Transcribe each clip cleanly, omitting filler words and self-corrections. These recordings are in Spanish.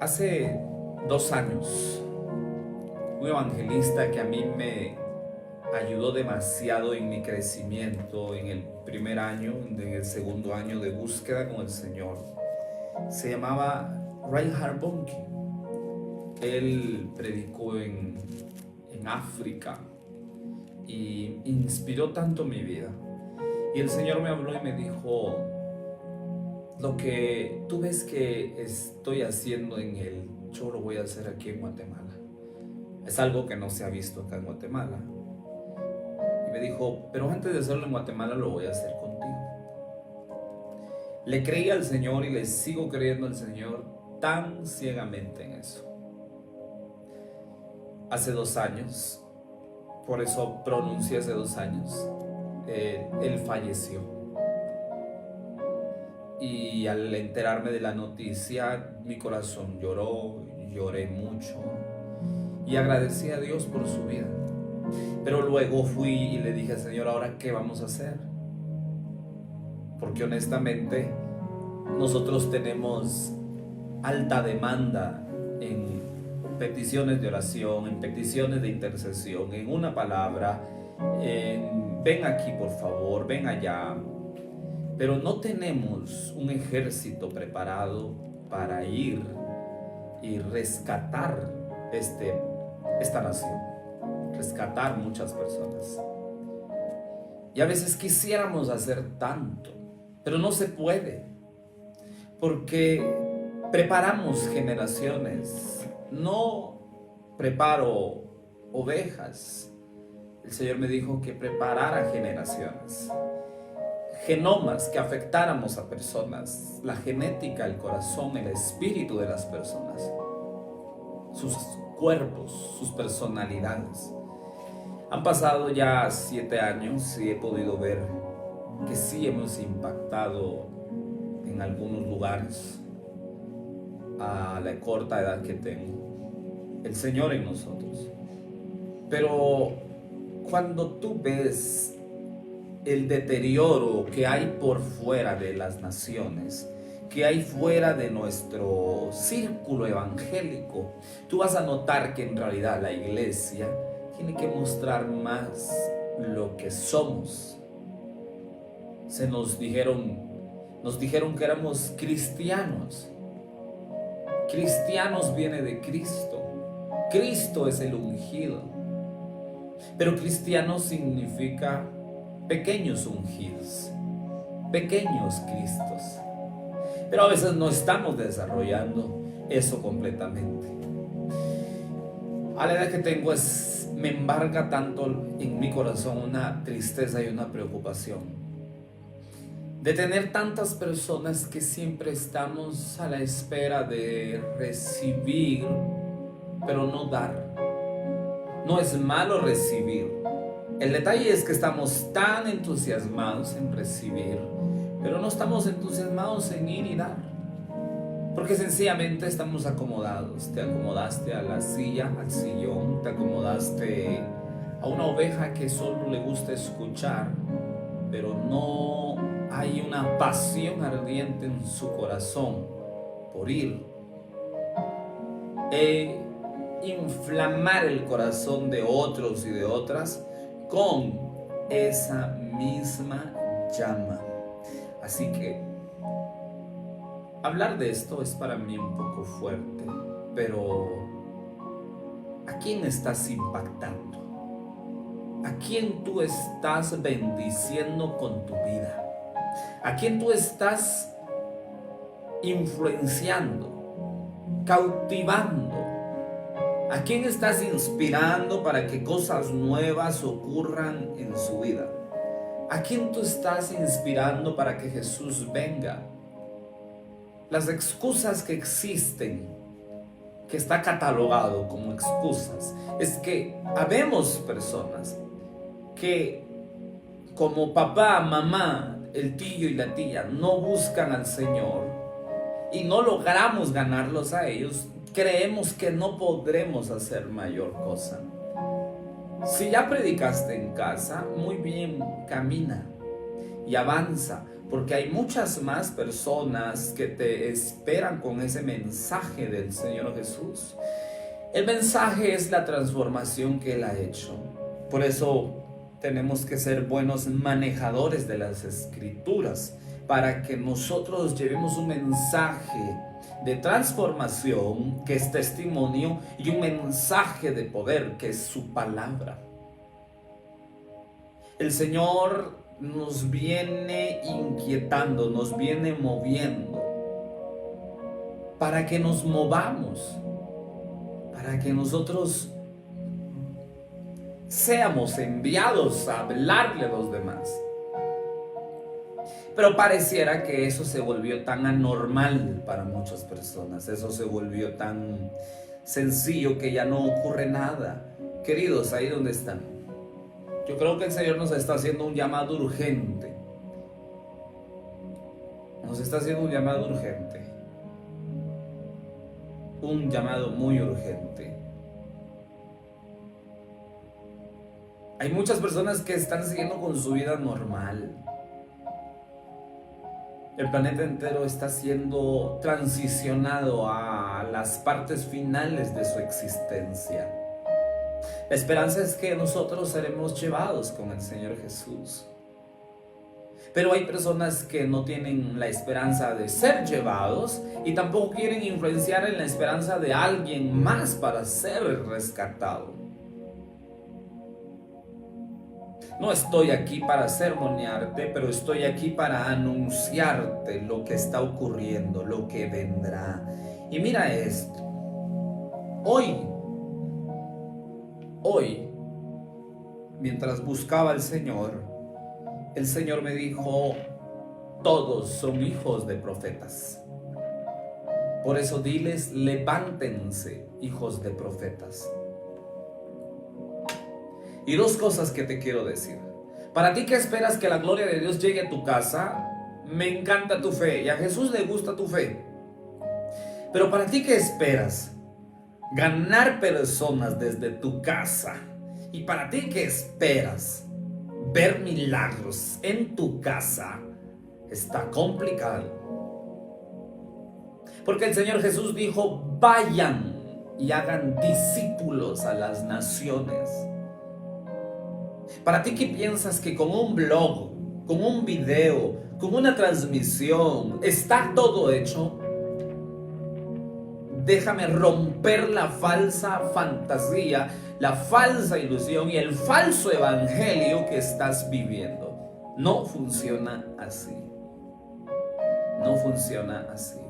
Hace 2 años, un evangelista que a mí me ayudó demasiado en mi crecimiento en el primer año, en el segundo año de búsqueda con el Señor, se llamaba Reinhard Bonnke. Él predicó en África y inspiró tanto mi vida. Y el Señor me habló y me dijo: lo que tú ves que estoy haciendo yo lo voy a hacer aquí en Guatemala. Es algo que no se ha visto acá en Guatemala. Y me dijo: pero antes de hacerlo en Guatemala lo voy a hacer contigo. Le creí al Señor y le sigo creyendo al Señor tan ciegamente en eso. Hace 2 años, por eso pronuncié hace 2 años, él falleció. Y al enterarme de la noticia, mi corazón lloró, lloré mucho y agradecí a Dios por su vida. Pero luego fui y le dije al Señor: ¿ahora qué vamos a hacer? Porque honestamente nosotros tenemos alta demanda en peticiones de oración, en peticiones de intercesión, en una palabra, en ven aquí por favor, ven allá. Pero no tenemos un ejército preparado para ir y rescatar esta nación, rescatar muchas personas. Y a veces quisiéramos hacer tanto, pero no se puede, porque preparamos generaciones. No preparo ovejas. El Señor me dijo que preparara generaciones. Genomas, que afectáramos a personas, la genética, el corazón, el espíritu de las personas, sus cuerpos, sus personalidades. Han pasado ya 7 años y he podido ver que sí hemos impactado en algunos lugares a la corta edad que tengo, el Señor en nosotros. Pero cuando tú ves el deterioro que hay por fuera de las naciones, que hay fuera de nuestro círculo evangélico, tú vas a notar que en realidad la iglesia tiene que mostrar más lo que somos. Nos dijeron que éramos cristianos. Cristianos viene de Cristo. Cristo es el ungido. Pero cristiano significa pequeños ungidos, pequeños Cristos. Pero a veces no estamos desarrollando eso completamente. A la edad que tengo me embarga tanto en mi corazón una tristeza y una preocupación de tener tantas personas que siempre estamos a la espera de recibir, pero no dar. No es malo recibir. El detalle es que estamos tan entusiasmados en recibir, pero no estamos entusiasmados en ir y dar. Porque sencillamente estamos acomodados. Te acomodaste a la silla, al sillón, te acomodaste a una oveja que solo le gusta escuchar, pero no hay una pasión ardiente en su corazón por ir e inflamar el corazón de otros y de otras con esa misma llama. Así que hablar de esto es para mí un poco fuerte, pero ¿a quién estás impactando? ¿A quién tú estás bendiciendo con tu vida? ¿A quién tú estás influenciando, cautivando? ¿A quién estás inspirando para que cosas nuevas ocurran en su vida? ¿A quién tú estás inspirando para que Jesús venga? Las excusas que existen, que está catalogado como excusas, es que habemos personas que, como papá, mamá, el tío y la tía, no buscan al Señor y no logramos ganarlos a ellos. Creemos que no podremos hacer mayor cosa. Si ya predicaste en casa, muy bien, camina y avanza, porque hay muchas más personas que te esperan con ese mensaje del Señor Jesús. El mensaje es la transformación que Él ha hecho. Por eso tenemos que ser buenos manejadores de las Escrituras, para que nosotros llevemos un mensaje de transformación que es testimonio y un mensaje de poder que es su palabra. El Señor nos viene inquietando, nos viene moviendo para que nos movamos, para que nosotros seamos enviados a hablarle a los demás. Pero pareciera que eso se volvió tan anormal para muchas personas, eso se volvió tan sencillo que ya no ocurre nada. Queridos, ahí donde están, yo creo que el Señor nos está haciendo un llamado urgente. Nos está haciendo un llamado urgente. Un llamado muy urgente. Hay muchas personas que están siguiendo con su vida normal. El planeta entero está siendo transicionado a las partes finales de su existencia. La esperanza es que nosotros seremos llevados con el Señor Jesús. Pero hay personas que no tienen la esperanza de ser llevados y tampoco quieren influenciar en la esperanza de alguien más para ser rescatado. No estoy aquí para sermonearte, pero estoy aquí para anunciarte lo que está ocurriendo, lo que vendrá. Y mira esto. Hoy, mientras buscaba al Señor, el Señor me dijo, todos son hijos de profetas. Por eso diles, levántense, hijos de profetas. Y dos cosas que te quiero decir. Para ti que esperas que la gloria de Dios llegue a tu casa, me encanta tu fe y a Jesús le gusta tu fe. Pero para ti que esperas ganar personas desde tu casa, y para ti que esperas ver milagros en tu casa, está complicado. Porque el Señor Jesús dijo, vayan y hagan discípulos a las naciones. Para ti que piensas que con un blog, con un video, con una transmisión, está todo hecho, déjame romper la falsa fantasía, la falsa ilusión y el falso evangelio que estás viviendo. No funciona así. No funciona así.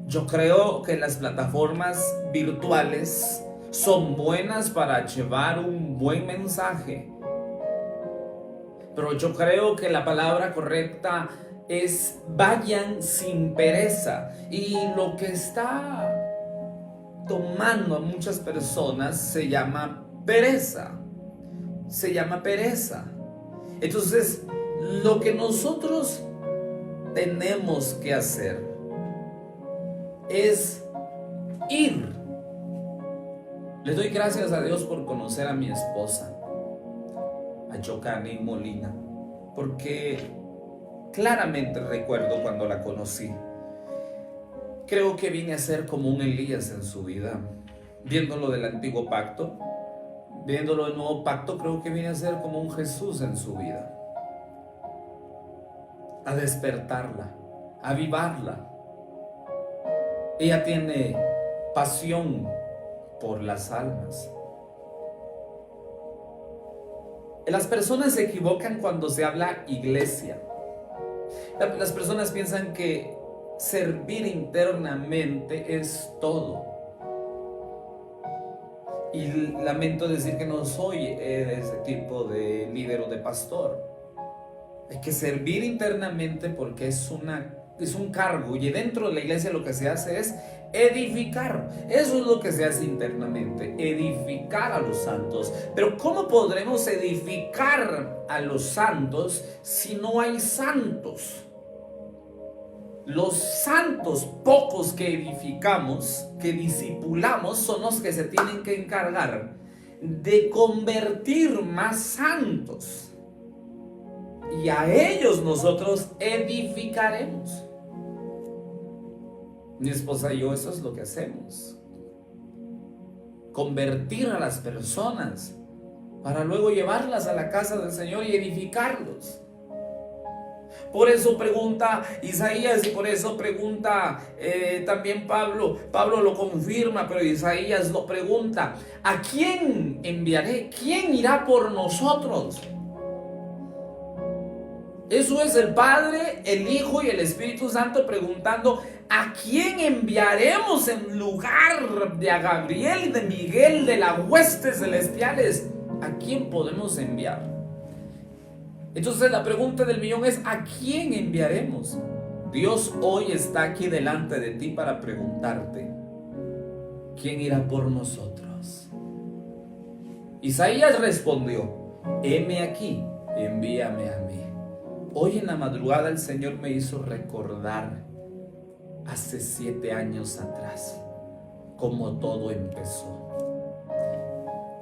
Yo creo que las plataformas virtuales son buenas para llevar un buen mensaje. Pero yo creo que la palabra correcta es vayan sin pereza. Y lo que está tomando a muchas personas se llama pereza. Se llama pereza. Entonces, lo que nosotros tenemos que hacer es ir. Le doy gracias a Dios por conocer a mi esposa, a Yocani Molina, porque claramente recuerdo cuando la conocí. Creo que vine a ser como un Elías en su vida, viéndolo del antiguo pacto, viéndolo del nuevo pacto, creo que vine a ser como un Jesús en su vida, a despertarla, a avivarla. Ella tiene pasión por las almas. Las personas se equivocan cuando se habla iglesia. Las personas piensan que servir internamente es todo. Y lamento decir que no soy ese tipo de líder o de pastor. Hay que servir internamente porque es un cargo, y dentro de la iglesia lo que se hace es edificar. Eso es lo que se hace internamente, edificar a los santos. Pero ¿cómo podremos edificar a los santos si no hay santos? Los santos pocos que edificamos, que discipulamos, son los que se tienen que encargar de convertir más santos. y a ellos nosotros edificaremos. Mi esposa y yo, eso es lo que hacemos. Convertir a las personas para luego llevarlas a la casa del Señor y edificarlos. Por eso pregunta Isaías y por eso pregunta también Pablo. Pablo lo confirma, pero Isaías lo pregunta: ¿a quién enviaré? ¿Quién irá por nosotros? Eso es el Padre, el Hijo y el Espíritu Santo preguntando: ¿a quién enviaremos en lugar de a Gabriel y de Miguel, de las huestes celestiales? ¿A quién podemos enviar? Entonces la pregunta del millón es: ¿a quién enviaremos? Dios hoy está aquí delante de ti para preguntarte: ¿quién irá por nosotros? Isaías respondió: heme aquí, envíame a mí. Hoy en la madrugada el Señor me hizo recordar hace 7 años atrás cómo todo empezó.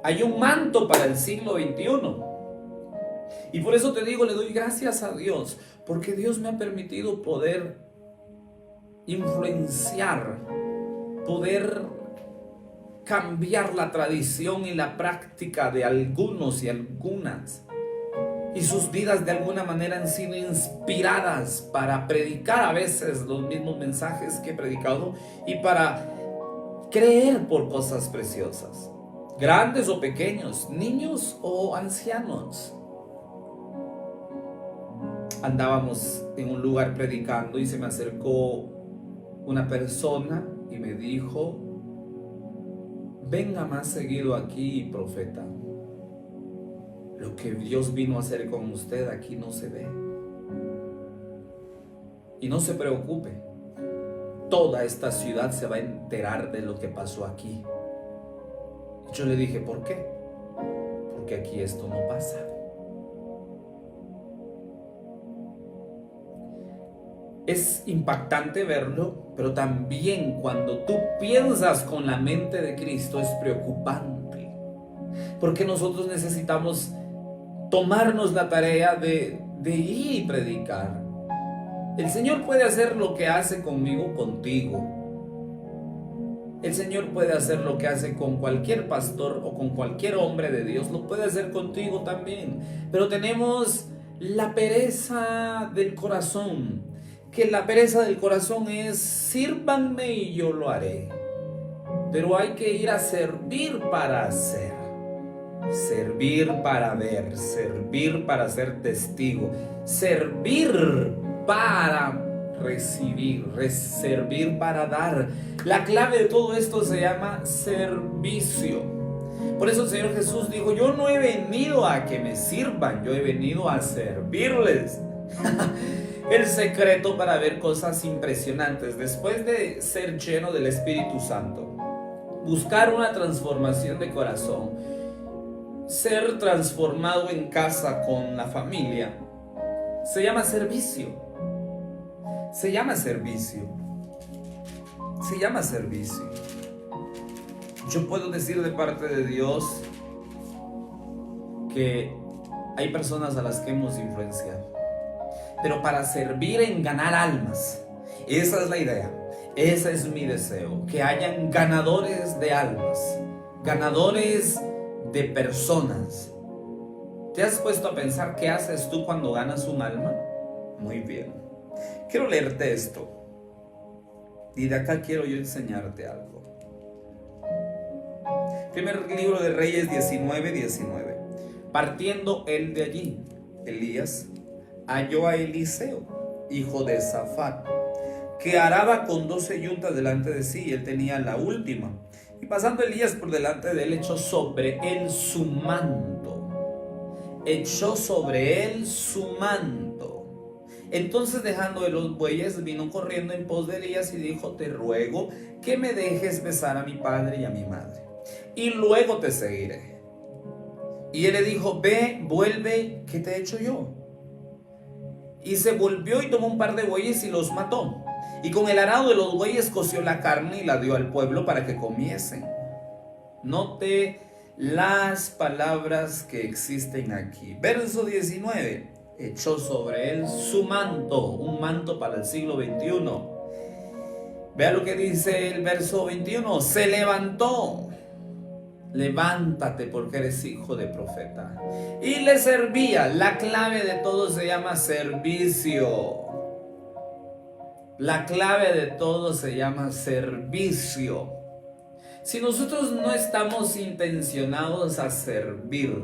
Hay un manto para el siglo XXI. Y por eso te digo, le doy gracias a Dios, porque Dios me ha permitido poder influenciar, poder cambiar la tradición y la práctica de algunos y algunas. Y sus vidas de alguna manera han sido inspiradas para predicar a veces los mismos mensajes que he predicado y para creer por cosas preciosas, grandes o pequeños, niños o ancianos. Andábamos en un lugar predicando y se me acercó una persona y me dijo: venga más seguido aquí, profeta. Lo que Dios vino a hacer con usted aquí no se ve. Y no se preocupe, toda esta ciudad se va a enterar de lo que pasó aquí. Y yo le dije: ¿por qué? Porque aquí esto no pasa. Es impactante verlo, pero también cuando tú piensas con la mente de Cristo es preocupante. Porque nosotros necesitamos tomarnos la tarea de ir y predicar. El Señor puede hacer lo que hace conmigo, contigo. El Señor puede hacer lo que hace con cualquier pastor o con cualquier hombre de Dios. Lo puede hacer contigo también. Pero tenemos la pereza del corazón. Que la pereza del corazón es: sírvanme y yo lo haré. Pero hay que ir a servir para hacer. Servir para ver, servir para ser testigo, servir para recibir, servir para dar. La clave de todo esto se llama servicio. Por eso el Señor Jesús dijo: yo no he venido a que me sirvan, yo he venido a servirles. El secreto para ver cosas impresionantes después de ser lleno del Espíritu Santo, buscar una transformación de corazón, ser transformado en casa con la familia, se llama servicio. Se llama servicio. Se llama servicio. Yo puedo decir de parte de Dios que hay personas a las que hemos influenciado, pero para servir en ganar almas. Esa es la idea. Ese es mi deseo. Que hayan ganadores de almas, ganadores de personas. ¿Te has puesto a pensar qué haces tú cuando ganas un alma? Muy bien. Quiero leerte esto. Y de acá quiero yo enseñarte algo. Primer libro de Reyes 19:19. Partiendo él de allí, Elías halló a Eliseo, hijo de Safat, que araba con 12 yuntas delante de sí, y él tenía la última. Y pasando Elías por delante de él, echó sobre él su manto. Echó sobre él su manto. Entonces, dejando de los bueyes, vino corriendo en pos de Elías y dijo: te ruego que me dejes besar a mi padre y a mi madre, y luego te seguiré. Y él le dijo: ve, vuelve, ¿qué te he hecho yo? Y se volvió y tomó un par de bueyes y los mató. Y con el arado de los bueyes coció la carne y la dio al pueblo para que comiesen. Note las palabras que existen aquí. Verso 19. echó sobre él su manto, un manto para el siglo XXI. Vea lo que dice el verso 21. Se levantó. Levántate porque eres hijo de profeta. Y le servía. La clave de todo se llama servicio. La clave de todo se llama servicio. Si nosotros no estamos intencionados a servir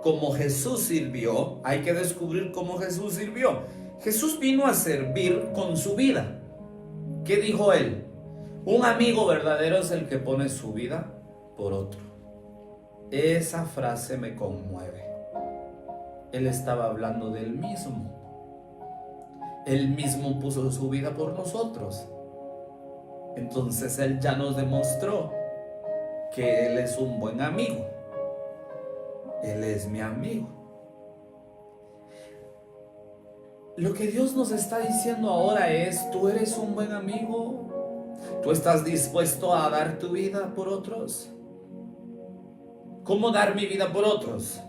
como Jesús sirvió, hay que descubrir cómo Jesús sirvió. Jesús vino a servir con su vida. ¿Qué dijo él? Un amigo verdadero es el que pone su vida por otro. Esa frase me conmueve. Él estaba hablando de él mismo. Él mismo puso su vida por nosotros. Entonces él ya nos demostró que él es un buen amigo. Él es mi amigo. Lo que Dios nos está diciendo ahora es: tú eres un buen amigo. ¿Tú estás dispuesto a dar tu vida por otros? ¿Cómo dar mi vida por otros?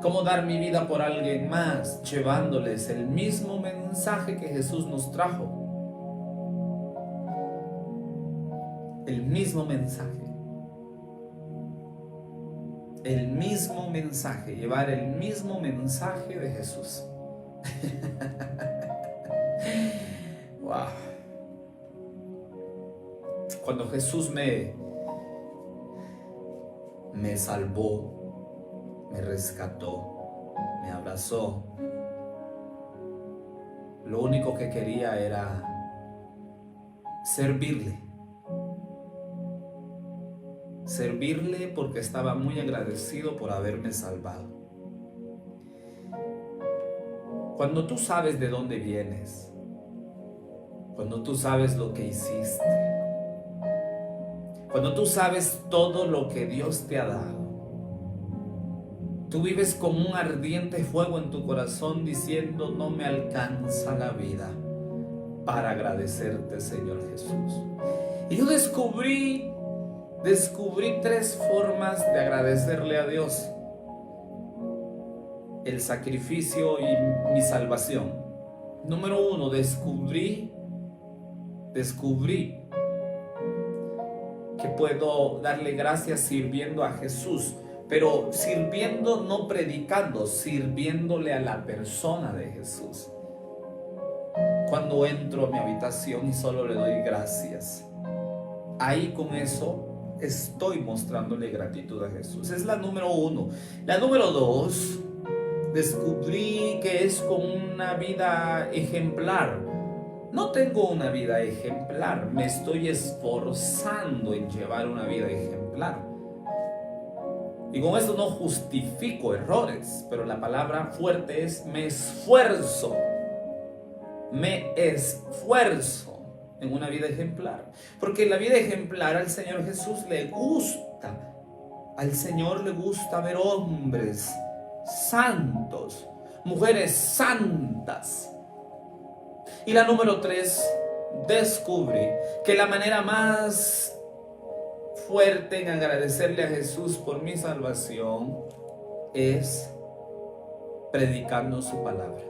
¿Cómo dar mi vida por alguien más? Llevándoles el mismo mensaje que Jesús nos trajo. El mismo mensaje. El mismo mensaje, llevar el mismo mensaje de Jesús. Wow. Cuando Jesús me salvó, me rescató, me abrazó, lo único que quería era servirle. Servirle porque estaba muy agradecido por haberme salvado. Cuando tú sabes de dónde vienes, cuando tú sabes lo que hiciste, cuando tú sabes todo lo que Dios te ha dado, tú vives con un ardiente fuego en tu corazón diciendo: no me alcanza la vida para agradecerte, Señor Jesús. Y yo descubrí 3 formas de agradecerle a Dios: el sacrificio y mi salvación. Número 1, descubrí que puedo darle gracias sirviendo a Jesús, pero sirviendo, no predicando, sirviéndole a la persona de Jesús. Cuando entro a mi habitación y solo le doy gracias, ahí con eso estoy mostrándole gratitud a Jesús. Es la número 1. La número 2, descubrí que es con una vida ejemplar. No tengo una vida ejemplar, me estoy esforzando en llevar una vida ejemplar. Y con esto no justifico errores, pero la palabra fuerte es: me esfuerzo. Me esfuerzo en una vida ejemplar, porque la vida ejemplar al Señor Jesús le gusta. Al Señor le gusta ver hombres santos, mujeres santas. Y la número 3, descubrí que la manera más fuerte en agradecerle a Jesús por mi salvación es predicando su palabra,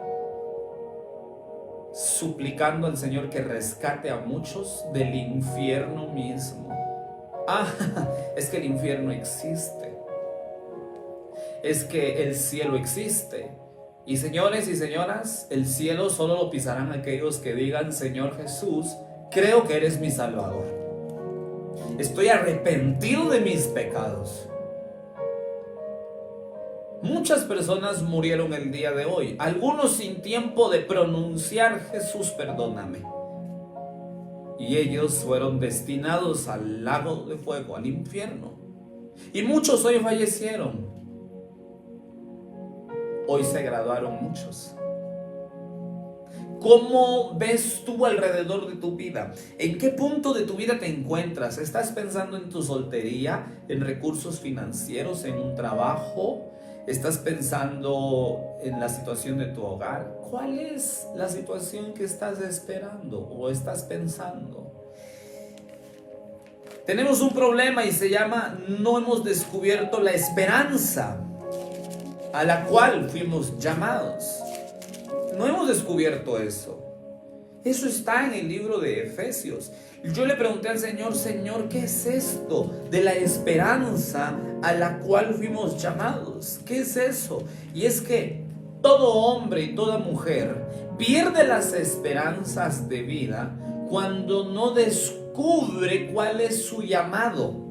suplicando al Señor que rescate a muchos del infierno mismo. Es que el infierno existe. Es que el cielo existe. Y señores y señoras, el cielo solo lo pisarán aquellos que digan: Señor Jesús, creo que eres mi Salvador. Estoy arrepentido de mis pecados. Muchas personas murieron el día de hoy, algunos sin tiempo de pronunciar: Jesús, perdóname. Y ellos fueron destinados al lago de fuego, al infierno. Y muchos hoy fallecieron. Hoy se graduaron muchos. ¿Cómo ves tú alrededor de tu vida? ¿En qué punto de tu vida te encuentras? ¿Estás pensando en tu soltería, en recursos financieros, en un trabajo? ¿Estás pensando en la situación de tu hogar? ¿Cuál es la situación que estás esperando o estás pensando? Tenemos un problema y se llama: no hemos descubierto la esperanza. a la cual fuimos llamados. No hemos descubierto eso. Eso está en el libro de Efesios. Yo le pregunté al Señor, Señor, ¿qué es esto de la esperanza a la cual fuimos llamados? ¿Qué es eso? Y es que todo hombre y toda mujer pierde las esperanzas de vida cuando no descubre cuál es su llamado.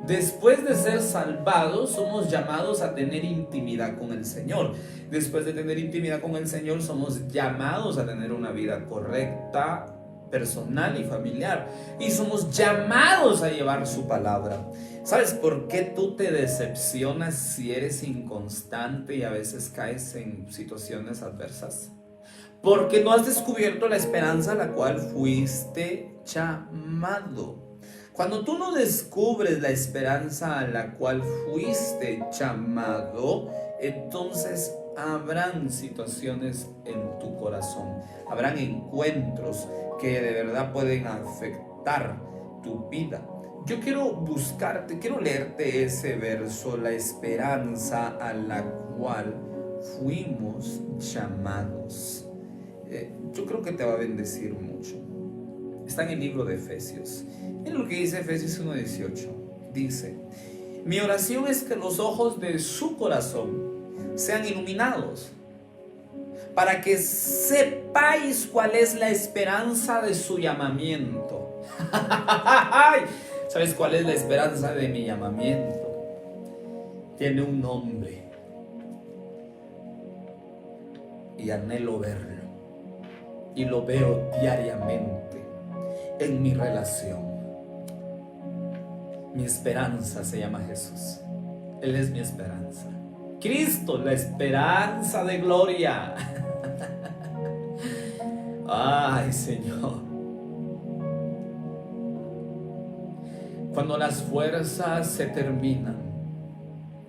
Después de ser salvados, somos llamados a tener intimidad con el Señor. Después de tener intimidad con el Señor, somos llamados a tener una vida correcta, personal y familiar. Y somos llamados a llevar su palabra. ¿Sabes por qué tú te decepcionas si eres inconstante y a veces caes en situaciones adversas? Porque no has descubierto la esperanza a la cual fuiste llamado. Cuando tú no descubres la esperanza a la cual fuiste llamado, entonces habrán situaciones en tu corazón, habrán encuentros que de verdad pueden afectar tu vida. Yo quiero quiero leerte ese verso, la esperanza a la cual fuimos llamados. Yo creo que te va a bendecir mucho. Está en el libro de Efesios. Mira lo que dice Efesios 1:18. Dice: mi oración es que los ojos de su corazón sean iluminados, para que sepáis cuál es la esperanza de su llamamiento. ¿Sabes cuál es la esperanza de mi llamamiento? Tiene un nombre y anhelo verlo, y lo veo diariamente en mi relación. Mi esperanza se llama Jesús. Él es mi esperanza. Cristo, la esperanza de gloria. Ay, Señor. Cuando las fuerzas se terminan,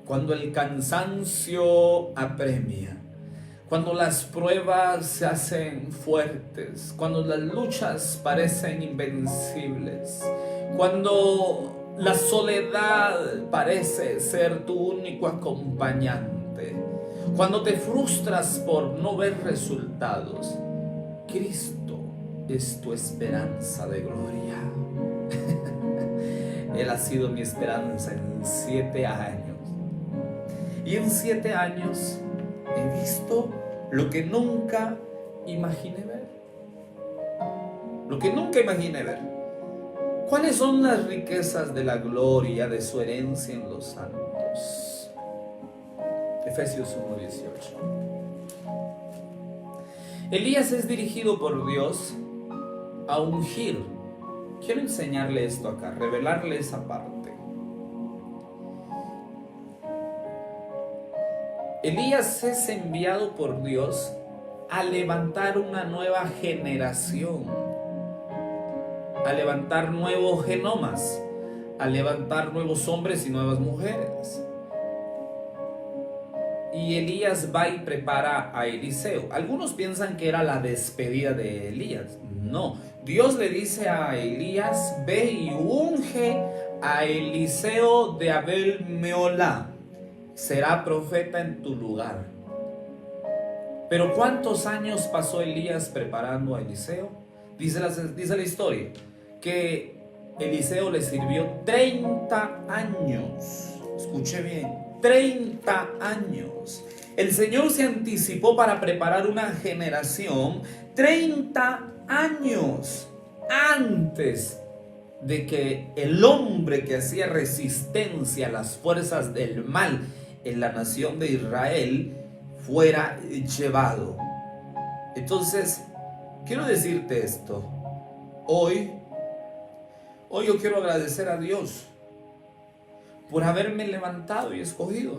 cuando el cansancio apremia, cuando las pruebas se hacen fuertes, cuando las luchas parecen invencibles, cuando la soledad parece ser tu único acompañante, cuando te frustras por no ver resultados, Cristo es tu esperanza de gloria. Él ha sido mi esperanza en 7 años. Y en 7 años he visto lo que nunca imaginé ver. Lo que nunca imaginé ver. ¿Cuáles son las riquezas de la gloria de su herencia en los santos? Efesios 1:18. Elías es dirigido por Dios a ungir. Quiero enseñarle esto acá, revelarle esa parte. Elías es enviado por Dios a levantar una nueva generación, a levantar nuevos genomas, a levantar nuevos hombres y nuevas mujeres. Y Elías va y prepara a Eliseo. Algunos piensan que era la despedida de Elías. No, Dios le dice a Elías: ve y unge a Eliseo de Abel Meolá, será profeta en tu lugar. Pero ¿cuántos años pasó Elías preparando a Eliseo? Dice la historia que Eliseo le sirvió 30 años. Escuche bien, 30 años. El Señor se anticipó para preparar una generación 30 años antes de que el hombre que hacía resistencia a las fuerzas del mal en la nación de Israel fuera llevado. Entonces, quiero decirte esto. Hoy yo quiero agradecer a Dios por haberme levantado y escogido.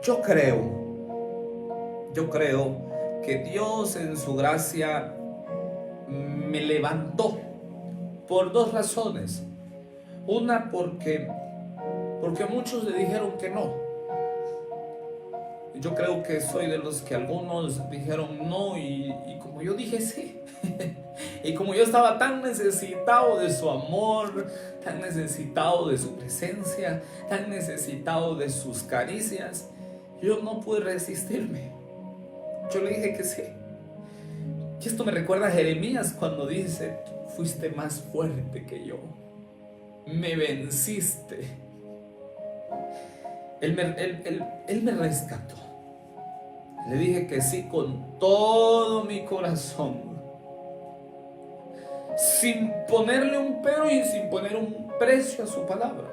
Yo creo que Dios en su gracia me levantó por 2 razones. Una, porque muchos le dijeron que no. yo creo que soy de los que algunos dijeron no y como yo dije sí. Y como yo estaba tan necesitado de su amor, tan necesitado de su presencia, tan necesitado de sus caricias, yo no pude resistirme. Yo le dije que sí. Y esto me recuerda a Jeremías cuando dice: fuiste más fuerte que yo, me venciste. Él me rescató. Le dije que sí con todo mi corazón, sin ponerle un pero y sin poner un precio a su palabra.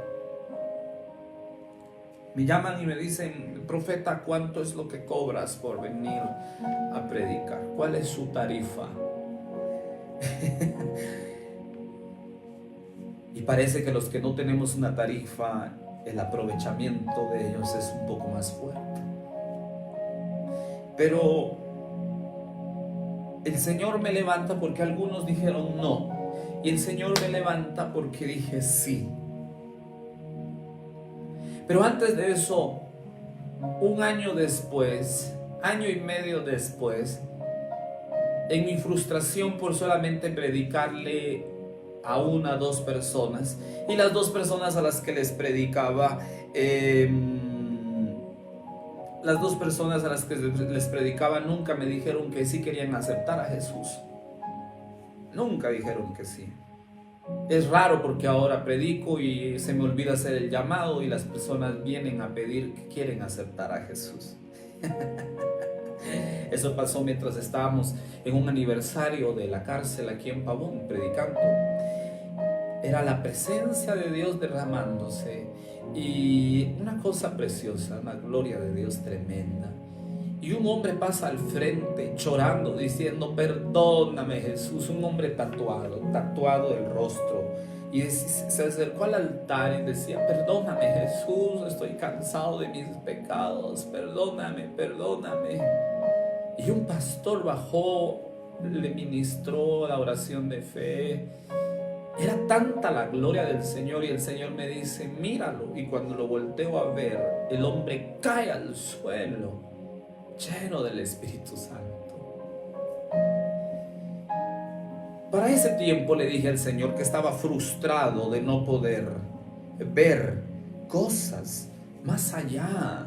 Me llaman y me dicen: profeta, ¿cuánto es lo que cobras por venir a predicar? ¿Cuál es su tarifa? Y parece que los que no tenemos una tarifa, el aprovechamiento de ellos es un poco más fuerte. Pero el Señor me levanta porque algunos dijeron no, y el Señor me levanta porque dije sí. Pero antes de eso, un año después, año y medio después, en mi frustración por solamente predicarle a una o dos personas, y las dos personas a las que les predicaba, las dos personas a las que les predicaba nunca me dijeron que sí querían aceptar a Jesús. Nunca dijeron que sí. Es raro porque ahora predico y se me olvida hacer el llamado y las personas vienen a pedir que quieren aceptar a Jesús. Eso pasó mientras estábamos en un aniversario de la cárcel aquí en Pavón predicando. Era la presencia de Dios derramándose y una cosa preciosa, una gloria de Dios tremenda. Y un hombre pasa al frente llorando, diciendo: perdóname, Jesús. Un hombre tatuado el rostro. Y se acercó al altar y decía: perdóname, Jesús, estoy cansado de mis pecados, perdóname, perdóname. Y un pastor bajó, le ministró la oración de fe. Era tanta la gloria del Señor y el Señor me dice: míralo. Y cuando lo volteo a ver, el hombre cae al suelo, lleno del Espíritu Santo. Para ese tiempo le dije al Señor que estaba frustrado de no poder ver cosas más allá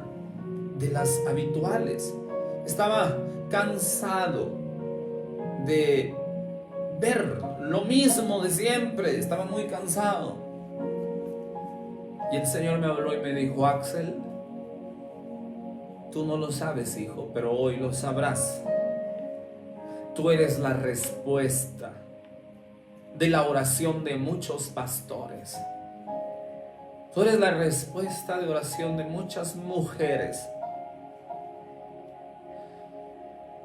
de las habituales. Estaba cansado de ver lo mismo de siempre. Estaba muy cansado. Y el Señor me habló y me dijo: Axel, tú no lo sabes, hijo, pero hoy lo sabrás. Tú eres la respuesta de la oración de muchos pastores. Tú eres la respuesta de oración de muchas mujeres.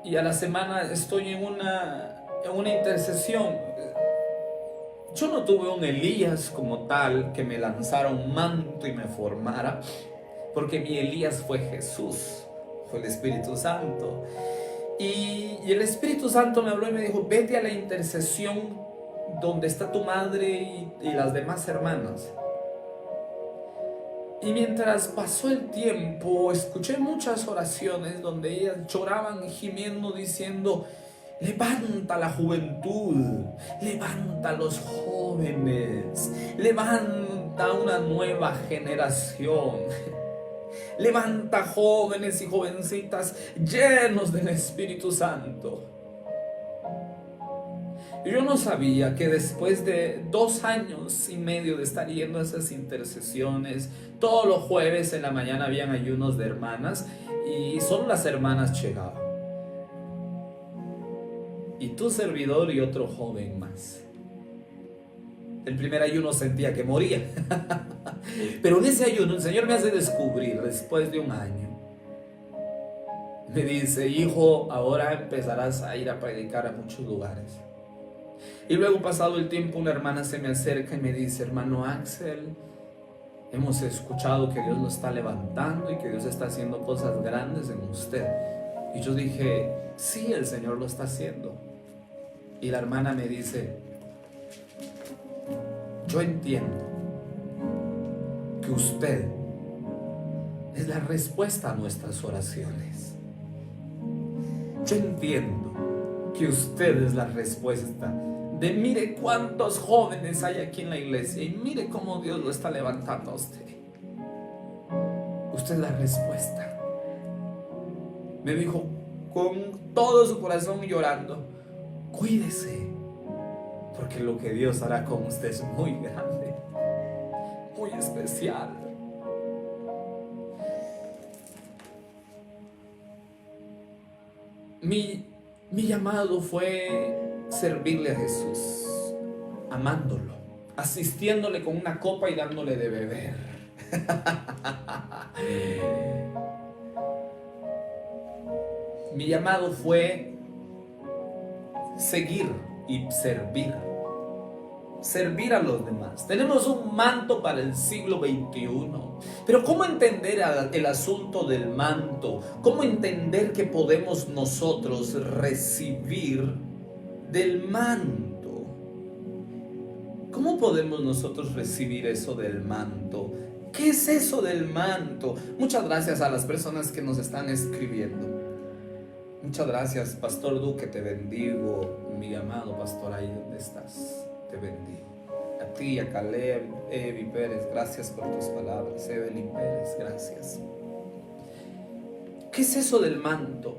Y a la semana estoy en una intercesión. Yo no tuve un Elías como tal que me lanzara un manto y me formara, porque mi Elías fue Jesús, fue el Espíritu Santo. Y el Espíritu Santo me habló y me dijo: vete a la intercesión donde está tu madre y las demás hermanas. Y mientras pasó el tiempo, escuché muchas oraciones donde ellas lloraban gimiendo diciendo: levanta la juventud, levanta a los jóvenes, levanta una nueva generación, levanta jóvenes y jovencitas llenos del Espíritu Santo. Yo no sabía que después de 2 años y medio de estar yendo a esas intercesiones, todos los jueves en la mañana habían ayunos de hermanas y solo las hermanas llegaban. Y tu servidor y otro joven más. El primer ayuno sentía que moría. Pero en ese ayuno el Señor me hace descubrir, después de 1 año, me dice: hijo, ahora empezarás a ir a predicar a muchos lugares. Y luego, pasado el tiempo, una hermana se me acerca y me dice: hermano Axel, hemos escuchado que Dios lo está levantando y que Dios está haciendo cosas grandes en usted. Y yo dije: sí, el Señor lo está haciendo. Y la hermana me dice: yo entiendo que usted es la respuesta a nuestras oraciones. Yo entiendo que usted es la respuesta de mire cuántos jóvenes hay aquí en la iglesia y mire cómo Dios lo está levantando a usted. Usted es la respuesta. Me dijo con todo su corazón llorando, cuídese, porque lo que Dios hará con usted es muy grande, muy especial. Mi llamado fue servirle a Jesús, amándolo, asistiéndole con una copa y dándole de beber. Mi llamado fue seguir y servir a los demás. Tenemos un manto para el siglo XXI, pero ¿cómo entender el asunto del manto? ¿Cómo entender que podemos nosotros recibir del manto? ¿Cómo podemos nosotros recibir eso del manto? ¿Qué es eso del manto? Muchas gracias a las personas que nos están escribiendo. Muchas gracias, Pastor Duque, te bendigo. Mi amado pastor, ahí donde estás, te bendigo. A ti, a Caleb, Evi Pérez, gracias por tus palabras. Evelyn Pérez, gracias. ¿Qué es eso del manto?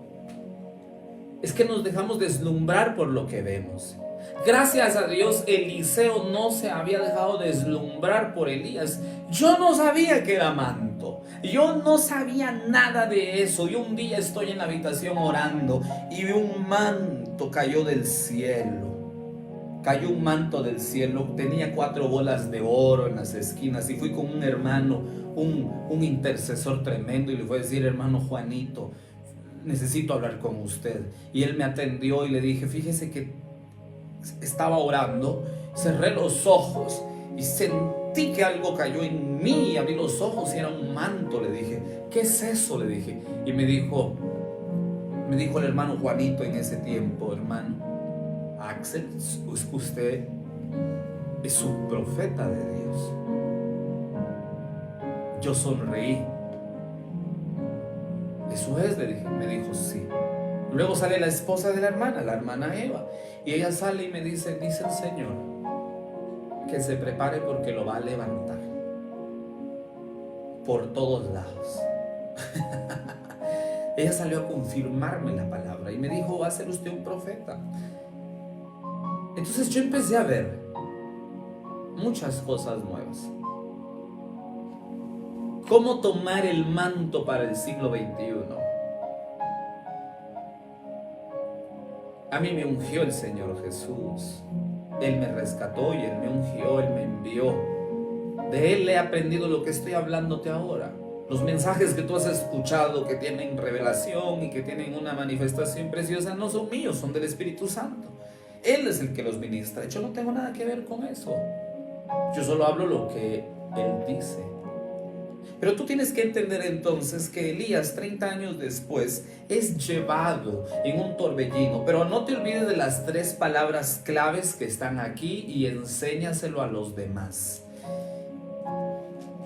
Es que nos dejamos deslumbrar por lo que vemos. Gracias a Dios, Eliseo no se había dejado deslumbrar por Elías. Yo no sabía que era manto. Yo no sabía nada de eso. Yo un día estoy en la habitación orando y vi un manto cayó del cielo. Cayó un manto del cielo. Tenía 4 bolas de oro en las esquinas. Y fui con un hermano, un intercesor tremendo, y le fui a decir: hermano Juanito, necesito hablar con usted. Y él me atendió y le dije: fíjese que estaba orando, cerré los ojos y sentí que algo cayó en mí. Abrí los ojos y era un manto. Le dije: ¿qué es eso? Le dije. Y me dijo el hermano Juanito en ese tiempo: hermano Axel, usted es un profeta de Dios. Yo sonreí. ¿Eso es? Le dije. Me dijo: sí. Luego sale la esposa de la hermana Eva, y ella sale y me dice: dice el Señor que se prepare porque lo va a levantar por todos lados. Ella salió a confirmarme la palabra y me dijo: va a ser usted un profeta. Entonces yo empecé a ver muchas cosas nuevas. ¿Cómo tomar el manto para el siglo XXI? A mí me ungió el Señor Jesús. Él me rescató y Él me ungió, Él me envió. De Él he aprendido lo que estoy hablándote ahora. Los mensajes que tú has escuchado, que tienen revelación y que tienen una manifestación preciosa, no son míos, son del Espíritu Santo. Él es el que los ministra. Yo no tengo nada que ver con eso. Yo solo hablo lo que Él dice. Pero tú tienes que entender entonces que Elías, 30 años después, es llevado en un torbellino. Pero no te olvides de las 3 palabras claves que están aquí y enséñaselo a los demás.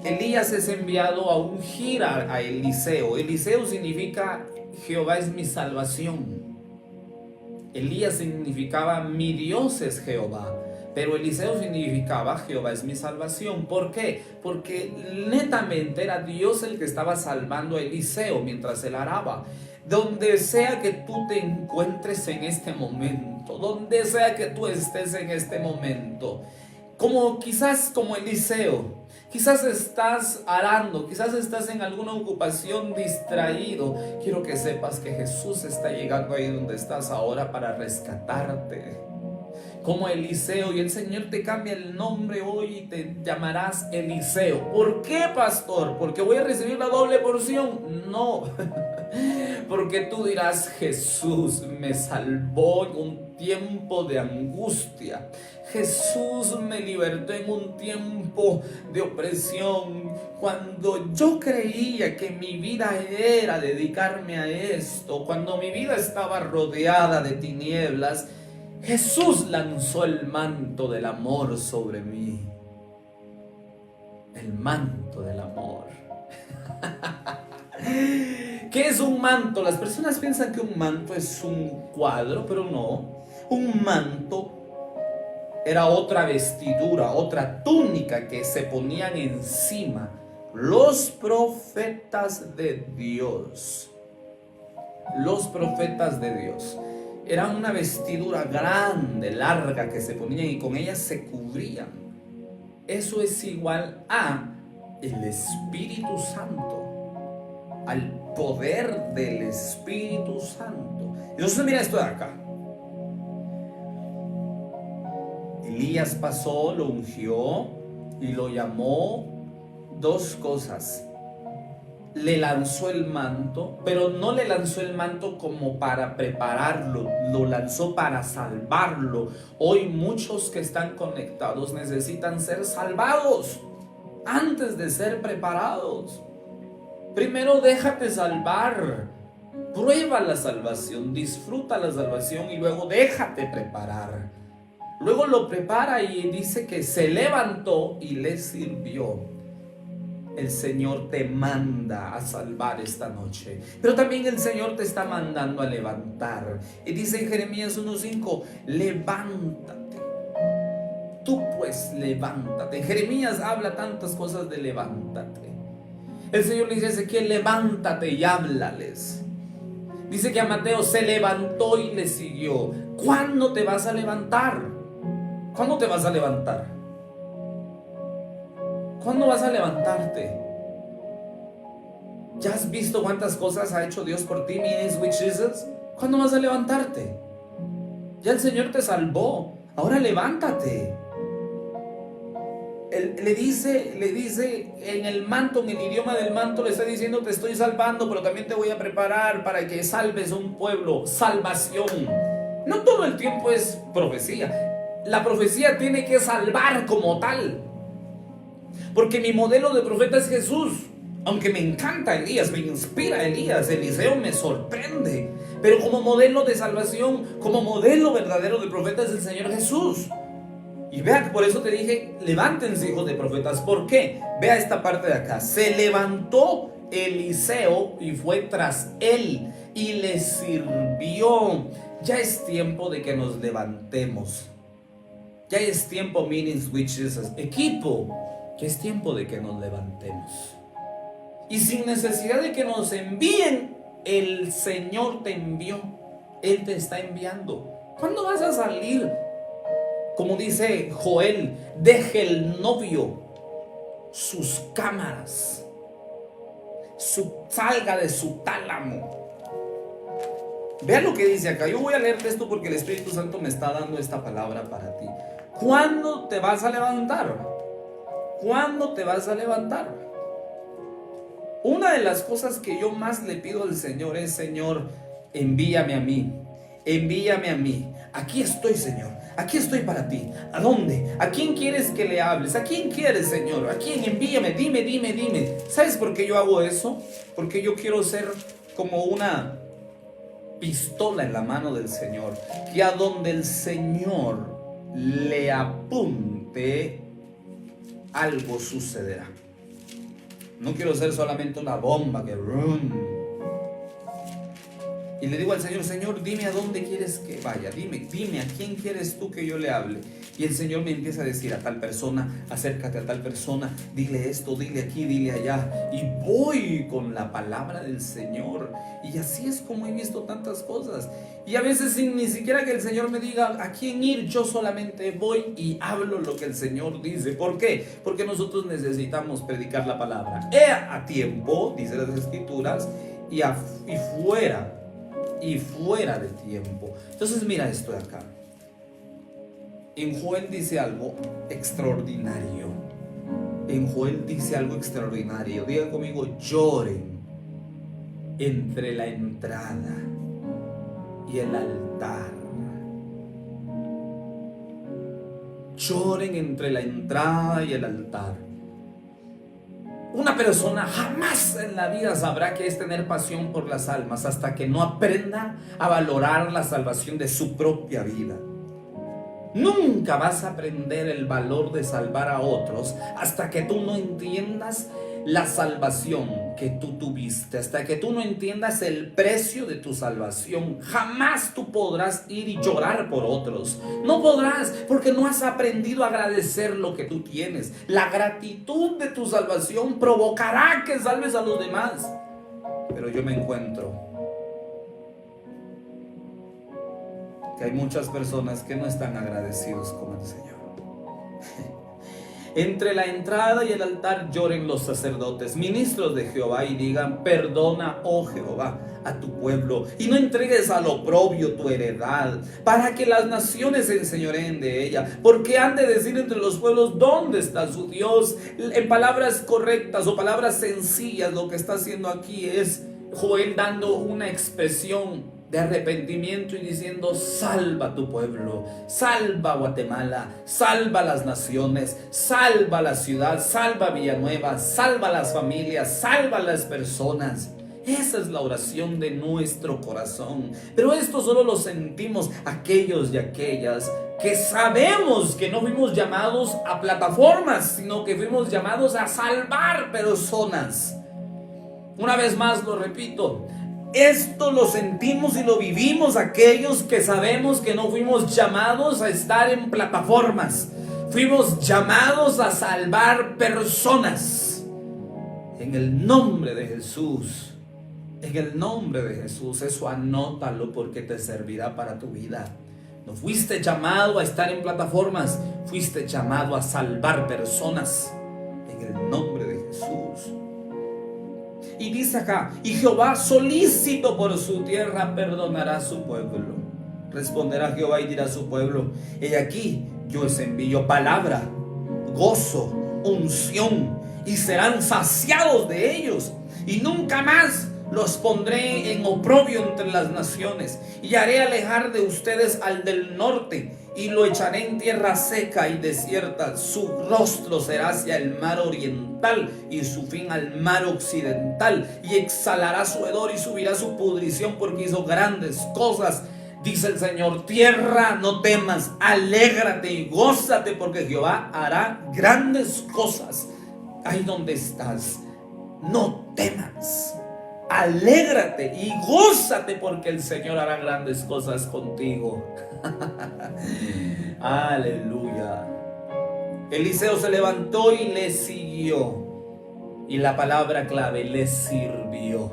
Elías es enviado a ungir a Eliseo. Eliseo significa Jehová es mi salvación. Elías significaba mi Dios es Jehová. Pero Eliseo significaba Jehová es mi salvación. ¿Por qué? Porque netamente era Dios el que estaba salvando a Eliseo mientras él araba. Donde sea que tú te encuentres en este momento, donde sea que tú estés en este momento, quizás como Eliseo, quizás estás arando, quizás estás en alguna ocupación distraído. Quiero que sepas que Jesús está llegando ahí donde estás ahora para rescatarte. Como Eliseo, y el Señor te cambia el nombre hoy y te llamarás Eliseo. ¿Por qué, pastor? ¿Porque voy a recibir la doble porción? No, porque tú dirás: Jesús me salvó en un tiempo de angustia. Jesús me libertó en un tiempo de opresión. Cuando yo creía que mi vida era dedicarme a esto, cuando mi vida estaba rodeada de tinieblas, Jesús lanzó el manto del amor sobre mí. El manto del amor. ¿Qué es un manto? Las personas piensan que un manto es un cuadro, pero no. Un manto era otra vestidura, otra túnica que se ponían encima los profetas de Dios. Los profetas de Dios. Era una vestidura grande, larga, que se ponían y con ella se cubrían. Eso es igual a el Espíritu Santo, al poder del Espíritu Santo. Entonces mira esto de acá. Elías pasó, lo ungió y lo llamó. Dos cosas. Le lanzó el manto, pero no le lanzó el manto como para prepararlo, lo lanzó para salvarlo. Hoy muchos que están conectados necesitan ser salvados antes de ser preparados. Primero déjate salvar, prueba la salvación, disfruta la salvación y luego déjate preparar. Luego lo prepara y dice que se levantó y le sirvió. El Señor te manda a salvar esta noche, pero también el Señor te está mandando a levantar. Y dice en Jeremías 1:5, levántate. Tú pues levántate. En Jeremías habla tantas cosas de levántate. El Señor le dice a Ezequiel, levántate y háblales. Dice que a Mateo se levantó y le siguió. ¿Cuándo te vas a levantar? ¿Cuándo te vas a levantar? ¿Cuándo vas a levantarte? ¿Ya has visto cuántas cosas ha hecho Dios por ti, mi sweet Jesus? ¿Cuándo vas a levantarte? Ya el Señor te salvó. Ahora levántate. Él le dice en el manto, en el idioma del manto, le está diciendo, te estoy salvando, pero también te voy a preparar para que salves a un pueblo. Salvación. No todo el tiempo es profecía. La profecía tiene que salvar como tal. Porque mi modelo de profeta es Jesús. Aunque me encanta Elías, me inspira Elías, Eliseo me sorprende. Pero como modelo de salvación, como modelo verdadero de profeta es el Señor Jesús. Y vea, por eso te dije, levántense hijos de profetas. ¿Por qué? Vea esta parte de acá. Se levantó Eliseo y fue tras él y le sirvió. Ya es tiempo de que nos levantemos. Ya es tiempo, meaning switches, equipo. Ya es tiempo de que nos levantemos. Y sin necesidad de que nos envíen, el Señor te envió. Él te está enviando. ¿Cuándo vas a salir? Como dice Joel, deje el novio sus cámaras, salga de su tálamo. Vea lo que dice acá. Yo voy a leerte esto porque el Espíritu Santo me está dando esta palabra para ti. ¿Cuándo te vas a levantar? ¿Cuándo te vas a levantar? Una de las cosas que yo más le pido al Señor es, Señor, envíame a mí. Envíame a mí. Aquí estoy, Señor. Aquí estoy para ti. ¿A dónde? ¿A quién quieres que le hables? ¿A quién quieres, Señor? ¿A quién? Envíame. Dime. ¿Sabes por qué yo hago eso? Porque yo quiero ser como una pistola en la mano del Señor. Que a donde el Señor le apunte, algo sucederá. No quiero ser solamente una bomba que y le digo al Señor, Señor, dime a dónde quieres que vaya, dime a quién quieres tú que yo le hable. Y el Señor me empieza a decir a tal persona, acércate a tal persona, dile esto, dile aquí, dile allá. Y voy con la palabra del Señor. Y así es como he visto tantas cosas. Y a veces sin ni siquiera que el Señor me diga a quién ir, yo solamente voy y hablo lo que el Señor dice. ¿Por qué? Porque nosotros necesitamos predicar la palabra a tiempo, dice las Escrituras, y fuera de tiempo. Entonces mira esto de acá. En Joel dice algo extraordinario. Digan conmigo, lloren entre la entrada y el altar. Lloren entre la entrada y el altar. Una persona jamás en la vida sabrá qué es tener pasión por las almas hasta que no aprenda a valorar la salvación de su propia vida. Nunca vas a aprender el valor de salvar a otros hasta que tú no entiendas la salvación que tú tuviste, hasta que tú no entiendas el precio de tu salvación, jamás tú podrás ir y llorar por otros. No podrás, porque no has aprendido a agradecer lo que tú tienes. La gratitud de tu salvación provocará que salves a los demás. Pero yo me encuentro que hay muchas personas que no están agradecidos con el Señor. Entre la entrada y el altar lloren los sacerdotes, ministros de Jehová, y digan: perdona, oh Jehová, a tu pueblo, y no entregues al oprobio tu heredad, para que las naciones se enseñoreen de ella. Porque han de decir entre los pueblos: ¿dónde está su Dios? En palabras correctas o palabras sencillas, lo que está haciendo aquí es Joel dando una expresión de arrepentimiento y diciendo: salva tu pueblo, salva Guatemala, salva las naciones, salva la ciudad, salva Villanueva, salva las familias, salva las personas. Esa es la oración de nuestro corazón. Pero esto solo lo sentimos aquellos y aquellas que sabemos que no fuimos llamados a plataformas, sino que fuimos llamados a salvar personas. Una vez más lo repito, esto lo sentimos y lo vivimos aquellos que sabemos que no fuimos llamados a estar en plataformas. Fuimos llamados a salvar personas. En el nombre de Jesús. En el nombre de Jesús. Eso anótalo, porque te servirá para tu vida. No fuiste llamado a estar en plataformas. Fuiste llamado a salvar personas. En el nombre de Jesús. Y dice acá: y Jehová, solícito por su tierra, perdonará a su pueblo. Responderá Jehová y dirá a su pueblo: he aquí, yo os envío palabra, gozo, unción, y serán saciados de ellos, y nunca más los pondré en oprobio entre las naciones, y haré alejar de ustedes al del norte, y lo echaré en tierra seca y desierta. Su rostro será hacia el mar oriental y su fin al mar occidental, y exhalará su hedor y subirá su pudrición, porque hizo grandes cosas. Dice el Señor: tierra, no temas, alégrate y gózate, porque Jehová hará grandes cosas. Ahí donde estás, no temas, alégrate y gózate, porque el Señor hará grandes cosas contigo. Aleluya. Eliseo se levantó y le siguió. Y la palabra clave: le sirvió.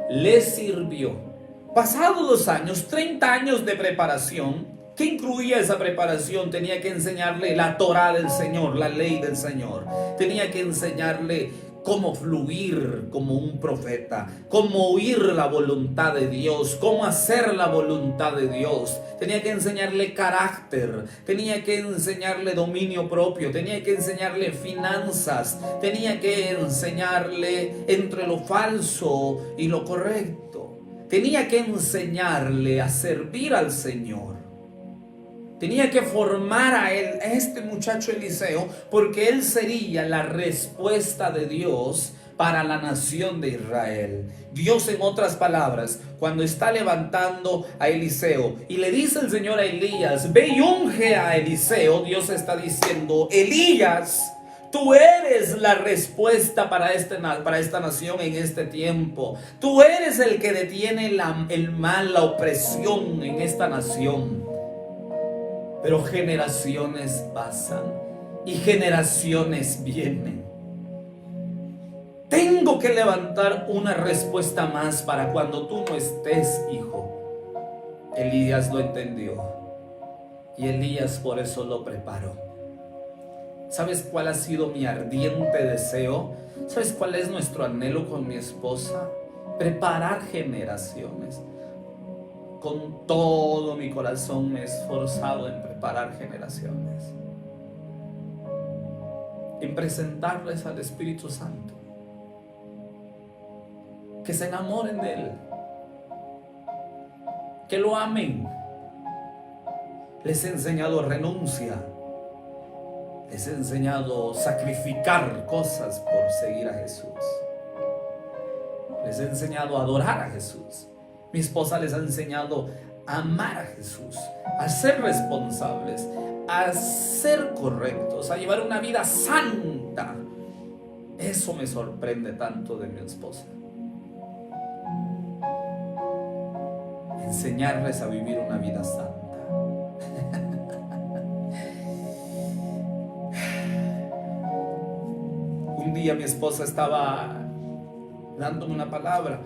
Le sirvió. Pasados los años, 30 años de preparación. ¿Qué incluía esa preparación? Tenía que enseñarle la Torá del Señor, la ley del Señor. Tenía que enseñarle cómo fluir como un profeta, cómo oír la voluntad de Dios, cómo hacer la voluntad de Dios. Tenía que enseñarle carácter, tenía que enseñarle dominio propio, tenía que enseñarle finanzas, tenía que enseñarle entre lo falso y lo correcto. Tenía que enseñarle a servir al Señor. Tenía que formar a este muchacho Eliseo, porque él sería la respuesta de Dios para la nación de Israel. Dios, en otras palabras, cuando está levantando a Eliseo y le dice el Señor a Elías: ve y unge a Eliseo, Dios está diciendo: Elías, tú eres la respuesta para esta nación en este tiempo. Tú eres el que detiene el mal, la opresión en esta nación. Pero generaciones pasan y generaciones vienen. Tengo que levantar una respuesta más para cuando tú no estés, hijo. Elías lo entendió. Y Elías por eso lo preparó. ¿Sabes cuál ha sido mi ardiente deseo? ¿Sabes cuál es nuestro anhelo con mi esposa? Preparar generaciones. Con todo mi corazón me he esforzado en preparar generaciones, en presentarles al Espíritu Santo, que se enamoren de Él, que lo amen. Les he enseñado renuncia, les he enseñado sacrificar cosas por seguir a Jesús, les he enseñado a adorar a Jesús. Mi esposa les ha enseñado a amar a Jesús, a ser responsables, a ser correctos, a llevar una vida santa. Eso me sorprende tanto de mi esposa. Enseñarles a vivir una vida santa. Un día mi esposa estaba dándome una palabra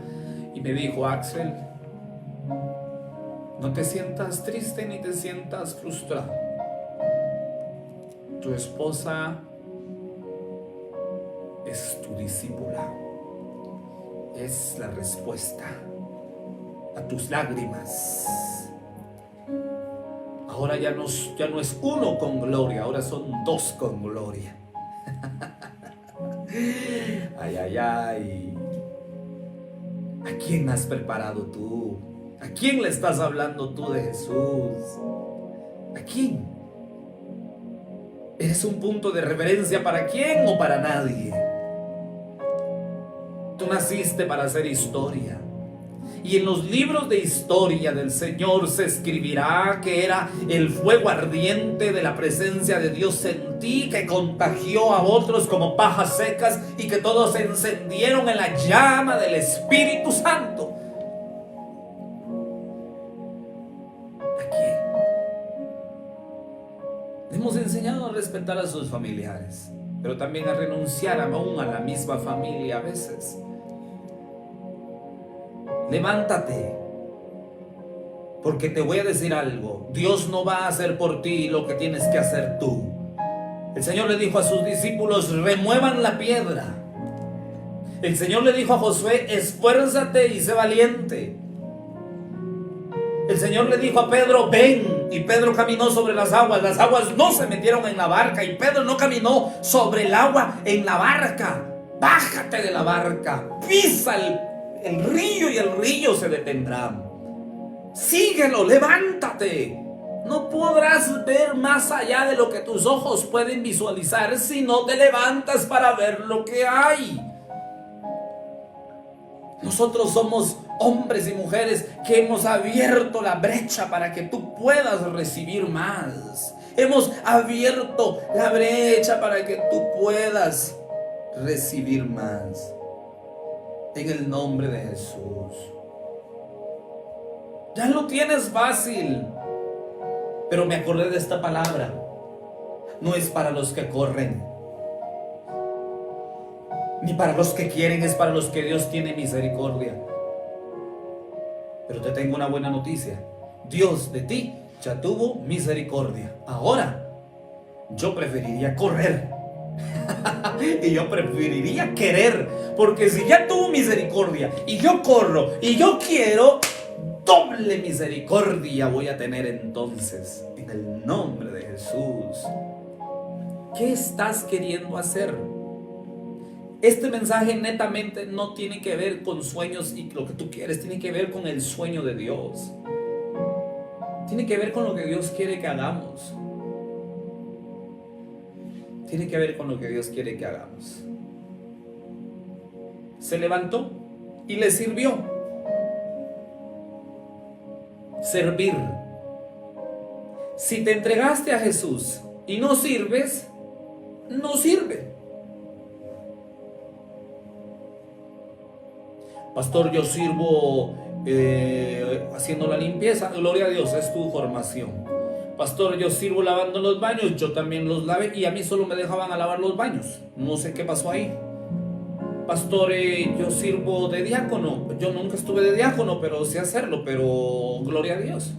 y me dijo: Axel, no te sientas triste ni te sientas frustrado. Tu esposa es tu discípula. Es la respuesta a tus lágrimas. Ahora ya no es uno con gloria, ahora son dos con gloria. Ay, ay, ay. ¿A quién has preparado tú? ¿A quién le estás hablando tú de Jesús? ¿A quién? ¿Eres un punto de referencia para quién o para nadie? Tú naciste para hacer historia. Y en los libros de historia del Señor se escribirá que era el fuego ardiente de la presencia de Dios en ti, que contagió a otros como pajas secas y que todos se encendieron en la llama del Espíritu Santo. ¿A quién? Le hemos enseñado a respetar a sus familiares, pero también a renunciar aún a la misma familia a veces. Levántate, porque te voy a decir algo. Dios no va a hacer por ti lo que tienes que hacer tú. El Señor le dijo a sus discípulos: remuevan la piedra. El Señor le dijo a Josué: esfuérzate y sé valiente. El Señor le dijo a Pedro: ven. Y Pedro caminó sobre las aguas no se metieron en la barca, y Pedro no caminó sobre el agua en la barca. Bájate de la barca, pisa el río y el río se detendrá. Síguelo, levántate. No podrás ver más allá de lo que tus ojos pueden visualizar si no te levantas para ver lo que hay. Nosotros somos hombres y mujeres que hemos abierto la brecha para que tú puedas recibir más. Hemos abierto la brecha para que tú puedas recibir más. En el nombre de Jesús. Ya lo tienes fácil. Pero me acordé de esta palabra. No es para los que corren, ni para los que quieren, es para los que Dios tiene misericordia. Pero te tengo una buena noticia. Dios de ti ya tuvo misericordia. Ahora, yo preferiría correr. Y yo preferiría querer, porque si ya tuvo misericordia y yo corro y yo quiero, doble misericordia voy a tener entonces, en el nombre de Jesús. ¿Qué estás queriendo hacer? Este mensaje netamente no tiene que ver con sueños y lo que tú quieres, tiene que ver con el sueño de Dios. Tiene que ver con lo que Dios quiere que hagamos. Tiene que ver con lo que Dios quiere que hagamos. Se levantó y le sirvió. Servir. Si te entregaste a Jesús y no sirves, no sirve. Pastor, yo sirvo haciendo la limpieza. Gloria a Dios, es tu formación. Pastor, yo sirvo lavando los baños. Yo también los lavé y a mí solo me dejaban a lavar los baños. No sé qué pasó ahí. Pastor, yo sirvo de diácono. Yo nunca estuve de diácono, pero sé hacerlo, pero gloria a Dios.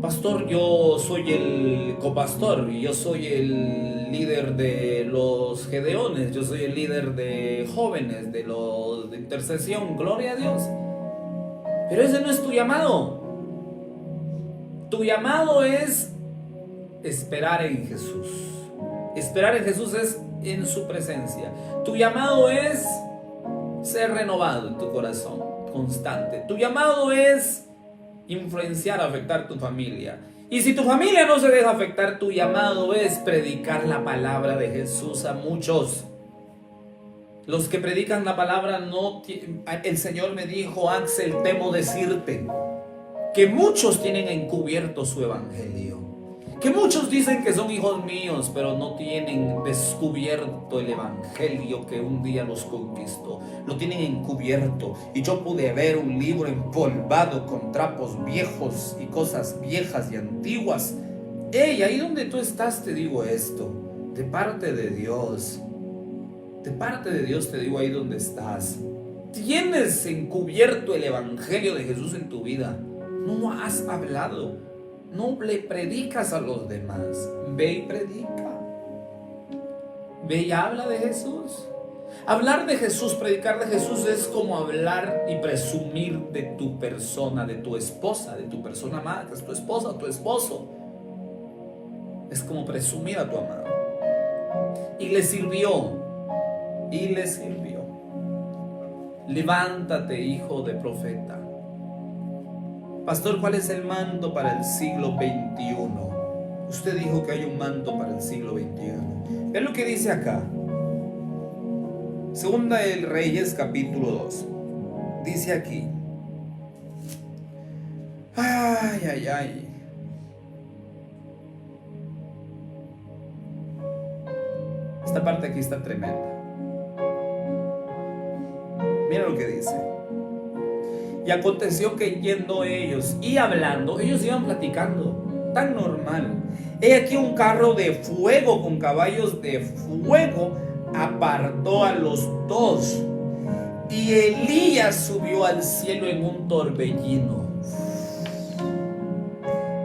Pastor, yo soy el copastor y yo soy el líder de los gedeones. Yo soy el líder de jóvenes, de los de intercesión. Gloria a Dios. Pero ese no es tu llamado. Tu llamado es esperar en Jesús. Esperar en Jesús es en su presencia. Tu llamado es ser renovado en tu corazón, constante. Tu llamado es influenciar, afectar tu familia. Y si tu familia no se deja afectar, tu llamado es predicar la palabra de Jesús a muchos. Los que predican la palabra no... El Señor me dijo: Axel, temo decirte que muchos tienen encubierto su evangelio, que muchos dicen que son hijos míos, pero no tienen descubierto el evangelio que un día los conquistó. Lo tienen encubierto. Y yo pude ver un libro empolvado con trapos viejos y cosas viejas y antiguas. Hey, ahí donde tú estás te digo esto, de parte de Dios. De parte de Dios te digo ahí donde estás. Tienes encubierto el evangelio de Jesús en tu vida. No has hablado. No le predicas a los demás. Ve y predica. Ve y habla de Jesús. Hablar de Jesús, predicar de Jesús es como hablar y presumir de tu persona, de tu esposa, de tu persona amada, que es tu esposa o tu esposo. Es como presumir a tu amado. Y le sirvió. Y le sirvió. Levántate, hijo de profeta. Pastor, ¿cuál es el mando para el siglo XXI? Usted dijo que hay un mando para el siglo XXI. Ve lo que dice acá. Segunda de Reyes, capítulo 2. Dice aquí. Ay, ay, ay. Esta parte aquí está tremenda. Mira lo que dice. Y aconteció que yendo ellos y hablando, ellos iban platicando, tan normal. He aquí un carro de fuego con caballos de fuego apartó a los dos. Y Elías subió al cielo en un torbellino.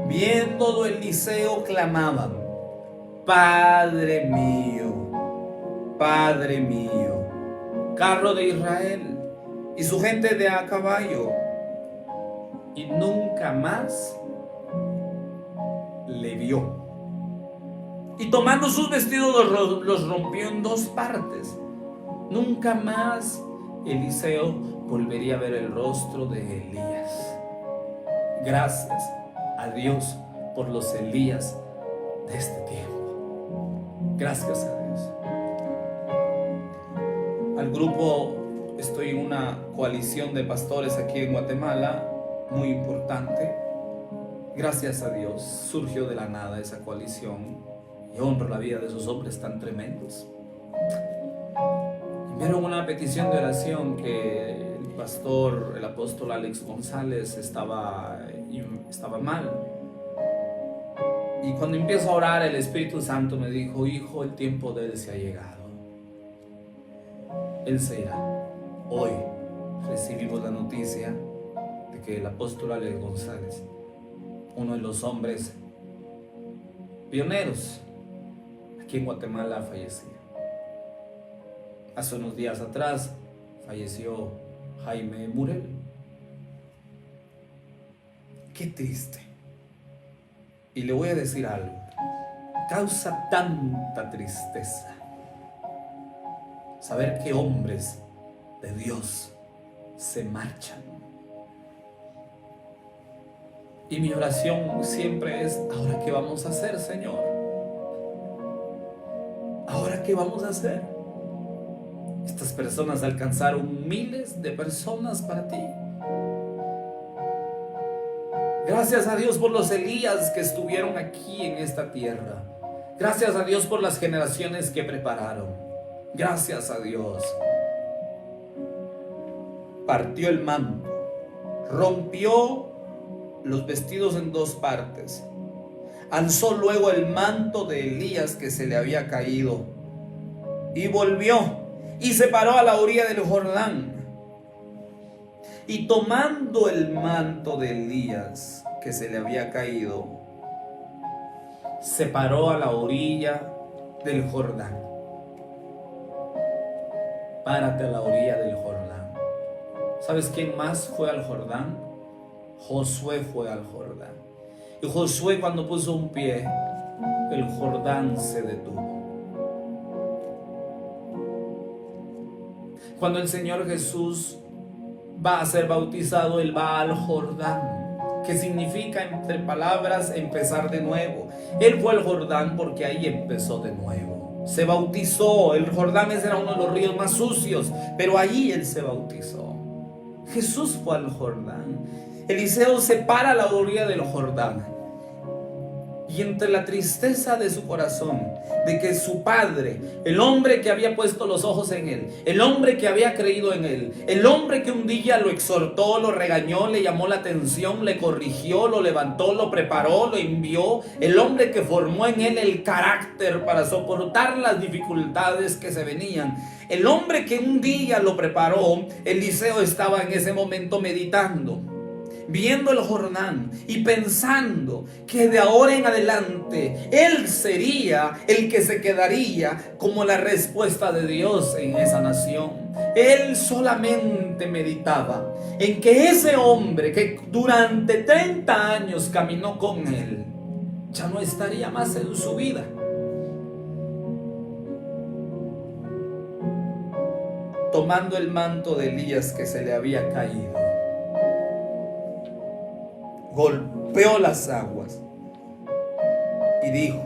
Viendo Eliseo clamaban: Padre mío, carro de Israel y su gente de a caballo. Y nunca más le vio. Y tomando sus vestidos los rompió en dos partes. Nunca más Eliseo volvería a ver el rostro de Elías. Gracias a Dios por los Elías de este tiempo. Gracias a Dios. Al grupo, estoy en una coalición de pastores aquí en Guatemala, muy importante. Gracias a Dios surgió de la nada esa coalición y honro la vida de esos hombres tan tremendos. Enviaron una petición de oración que el pastor, el apóstol Alex González estaba mal. Y cuando empiezo a orar, el Espíritu Santo me dijo: hijo, el tiempo de él se ha llegado. Él se irá. Hoy recibimos la noticia de que el apóstol Alex González, uno de los hombres pioneros aquí en Guatemala, falleció. Hace unos días atrás falleció Jaime Murel. Qué triste. Y le voy a decir algo. Causa tanta tristeza saber que hombres de Dios se marchan. Y mi oración siempre es: ¿ahora qué vamos a hacer, Señor? ¿Ahora qué vamos a hacer? Estas personas alcanzaron miles de personas para ti. Gracias a Dios por los Elías que estuvieron aquí en esta tierra. Gracias a Dios por las generaciones que prepararon. Gracias a Dios. Partió el manto, rompió los vestidos en dos partes, alzó luego el manto de Elías que se le había caído y volvió y se paró a la orilla del Jordán. Y tomando el manto de Elías que se le había caído, se paró a la orilla del Jordán. Párate a la orilla del Jordán. ¿Sabes quién más fue al Jordán? Josué fue al Jordán. Y Josué, cuando puso un pie, el Jordán se detuvo. Cuando el Señor Jesús va a ser bautizado, Él va al Jordán, que significa, entre palabras, empezar de nuevo. Él fue al Jordán porque ahí empezó de nuevo. Se bautizó. El Jordán era uno de los ríos más sucios, pero allí Él se bautizó. Jesús fue al Jordán. Eliseo se para a la orilla del Jordán Y entre la tristeza de su corazón, de que su padre, el hombre que había puesto los ojos en él, el hombre que había creído en él, el hombre que un día lo exhortó, lo regañó, le llamó la atención, le corrigió, lo levantó, lo preparó, lo envió, el hombre que formó en él el carácter para soportar las dificultades que se venían, el hombre que un día lo preparó, Eliseo estaba en ese momento meditando, viendo el Jordán y pensando que de ahora en adelante él sería el que se quedaría como la respuesta de Dios en esa nación. Él solamente meditaba en que ese hombre que durante 30 años caminó con él ya no estaría más en su vida. Tomando el manto de Elías que se le había caído, golpeó las aguas y dijo,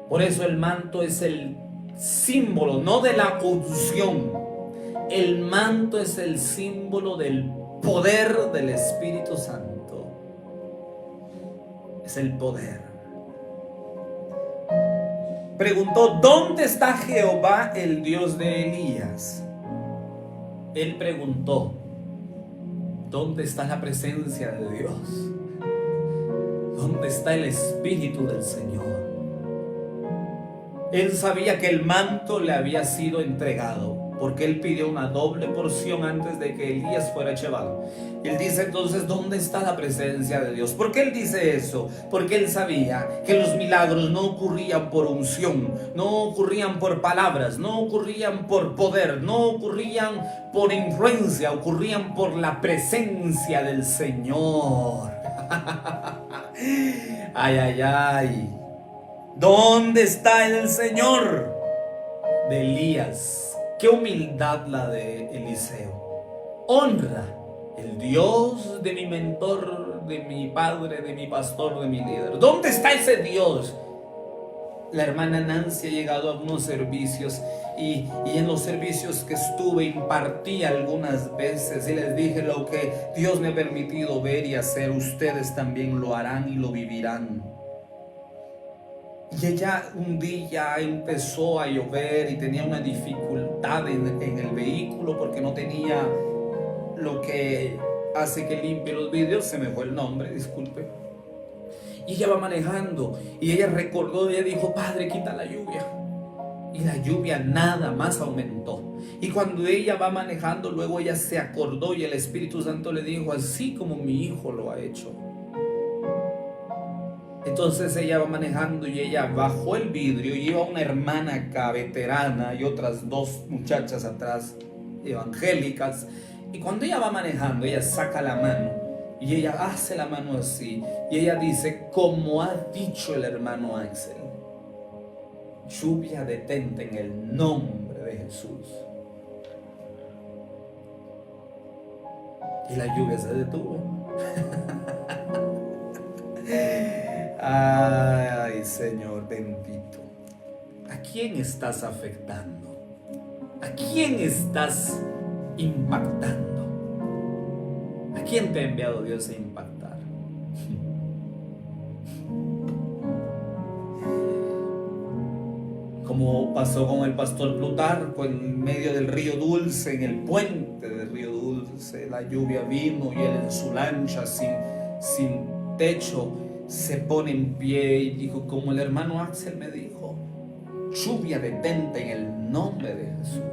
por eso el manto es el símbolo, no de la unción, el manto es el símbolo del poder del Espíritu Santo, es el poder. Preguntó, ¿dónde está Jehová, el Dios de Elías? Él preguntó, ¿dónde está la presencia de Dios? ¿Dónde está el Espíritu del Señor? Él sabía que el manto le había sido entregado, porque él pidió una doble porción antes de que Elías fuera llevado. Él dice entonces, ¿dónde está la presencia de Dios? ¿Por qué él dice eso? Porque él sabía que los milagros no ocurrían por unción, no ocurrían por palabras, no ocurrían por poder, no ocurrían por influencia, ocurrían por la presencia del Señor. Ay, ay, ay. ¿Dónde está el Señor de Elías? Qué humildad la de Eliseo. Honra el Dios de mi mentor, de mi padre, de mi pastor, de mi líder. ¿Dónde está ese Dios? La hermana Nancy ha llegado a unos servicios y en los servicios que estuve impartí algunas veces y les dije, lo que Dios me ha permitido ver y hacer, ustedes también lo harán y lo vivirán. Y ella un día empezó a llover y tenía una dificultad en el vehículo porque no tenía lo que hace que limpie los vidrios. Se me fue el nombre, disculpe. Y ella va manejando y ella recordó, ella dijo, Padre, quita la lluvia. Y la lluvia nada más aumentó. Y cuando ella va manejando, luego ella se acordó y el Espíritu Santo le dijo, así como mi hijo lo ha hecho. Entonces ella va manejando y ella bajó el vidrio y iba una hermana acá, veterana, y otras dos muchachas atrás, evangélicas. Y cuando ella va manejando, ella saca la mano y ella hace la mano así. Y ella dice, como ha dicho el hermano Axel, lluvia detente en el nombre de Jesús. Y la lluvia se detuvo. Ay, Señor bendito. ¿A quién estás afectando? ¿A quién estás impactando? ¿A quién te ha enviado Dios a impactar? Como pasó con el pastor Plutarco en medio del río Dulce, en el puente del río Dulce, la lluvia vino y él en su lancha sin techo se pone en pie y dijo, como el hermano Axel me dijo, lluvia detente en el nombre de Jesús,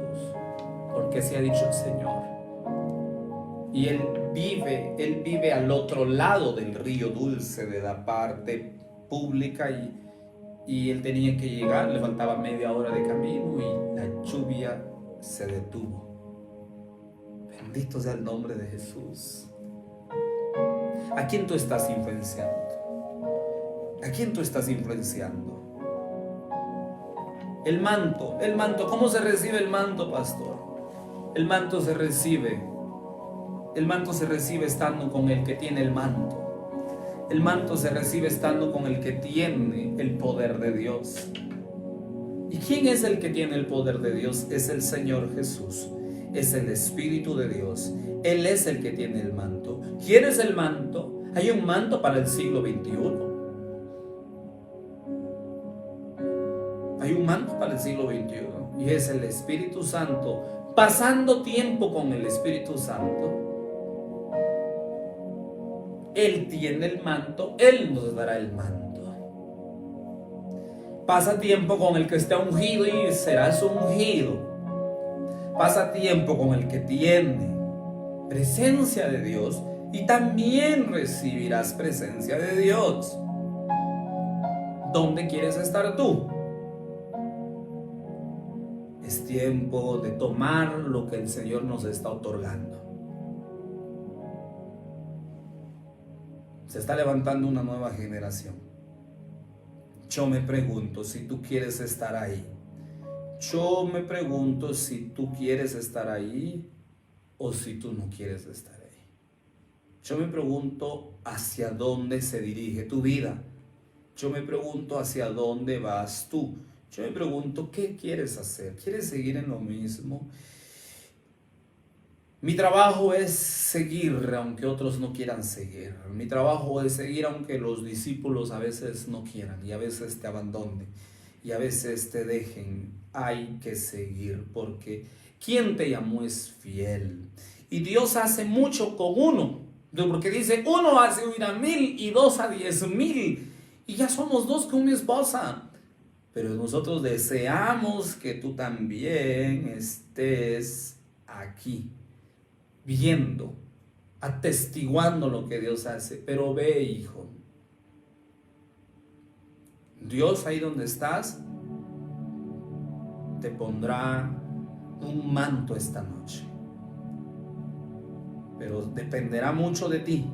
porque así ha dicho el Señor. Y él vive al otro lado del río Dulce, de la parte pública, y él tenía que llegar, le faltaba media hora de camino y la lluvia se detuvo. Bendito sea el nombre de Jesús. ¿A quién tú estás influenciando? ¿A quién tú estás influenciando? El manto, ¿cómo se recibe el manto, pastor? El manto se recibe estando con el que tiene el manto. El manto se recibe estando con el que tiene el poder de Dios. ¿Y quién es el que tiene el poder de Dios? Es el Señor Jesús. Es el Espíritu de Dios. Él es el que tiene el manto. ¿Quieres el manto? Hay un manto para el siglo XXI. Hay un manto para el siglo XXI y es el Espíritu Santo. Pasando tiempo con el Espíritu Santo, Él tiene el manto, Él nos dará el manto. Pasa tiempo con el que está ungido y serás ungido. Pasa tiempo con el que tiene presencia de Dios y también recibirás presencia de Dios. ¿Dónde quieres estar tú? Es tiempo de tomar lo que el Señor nos está otorgando. Se está levantando una nueva generación. Yo me pregunto si tú quieres estar ahí. Yo me pregunto si tú quieres estar ahí o si tú no quieres estar ahí. Yo me pregunto hacia dónde se dirige tu vida. Yo me pregunto hacia dónde vas tú. Yo me pregunto qué quieres hacer. ¿Quieres seguir en lo mismo? Mi trabajo es seguir aunque otros no quieran seguir. Mi trabajo es seguir aunque los discípulos a veces no quieran y a veces te abandonen y a veces te dejen. Hay que seguir porque quien te llamó es fiel. Y Dios hace mucho con uno. Porque dice, uno hace huir a 1000 y 2 a 10,000. Y ya somos 2 con mi esposa. Pero nosotros deseamos que tú también estés aquí, viendo, atestiguando lo que Dios hace. Pero ve, hijo, Dios ahí donde estás te pondrá un manto esta noche. Pero dependerá mucho de ti.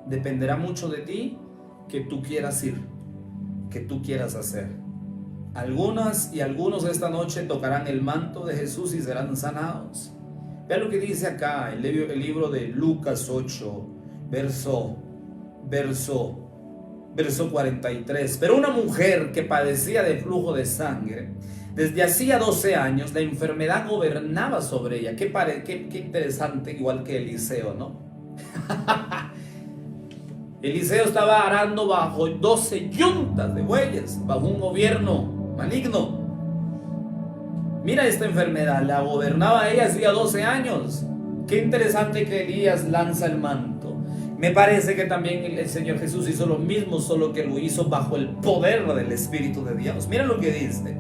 Dependerá mucho de ti que tú quieras ir, que tú quieras hacer. Algunas y algunos esta noche tocarán el manto de Jesús y serán sanados. Vea lo que dice acá el libro de Lucas 8, verso 43. Pero una mujer que padecía de flujo de sangre desde hacía 12 años, la enfermedad gobernaba sobre ella. Qué interesante, igual que Eliseo, ¿no? Eliseo estaba arando bajo 12 yuntas de bueyes, bajo un gobierno maligno. Mira esta enfermedad, la gobernaba ella hacía 12 años. Qué interesante que Elías lanza el manto. Me parece que también el Señor Jesús hizo lo mismo, solo que lo hizo bajo el poder del Espíritu de Dios. Mira lo que dice.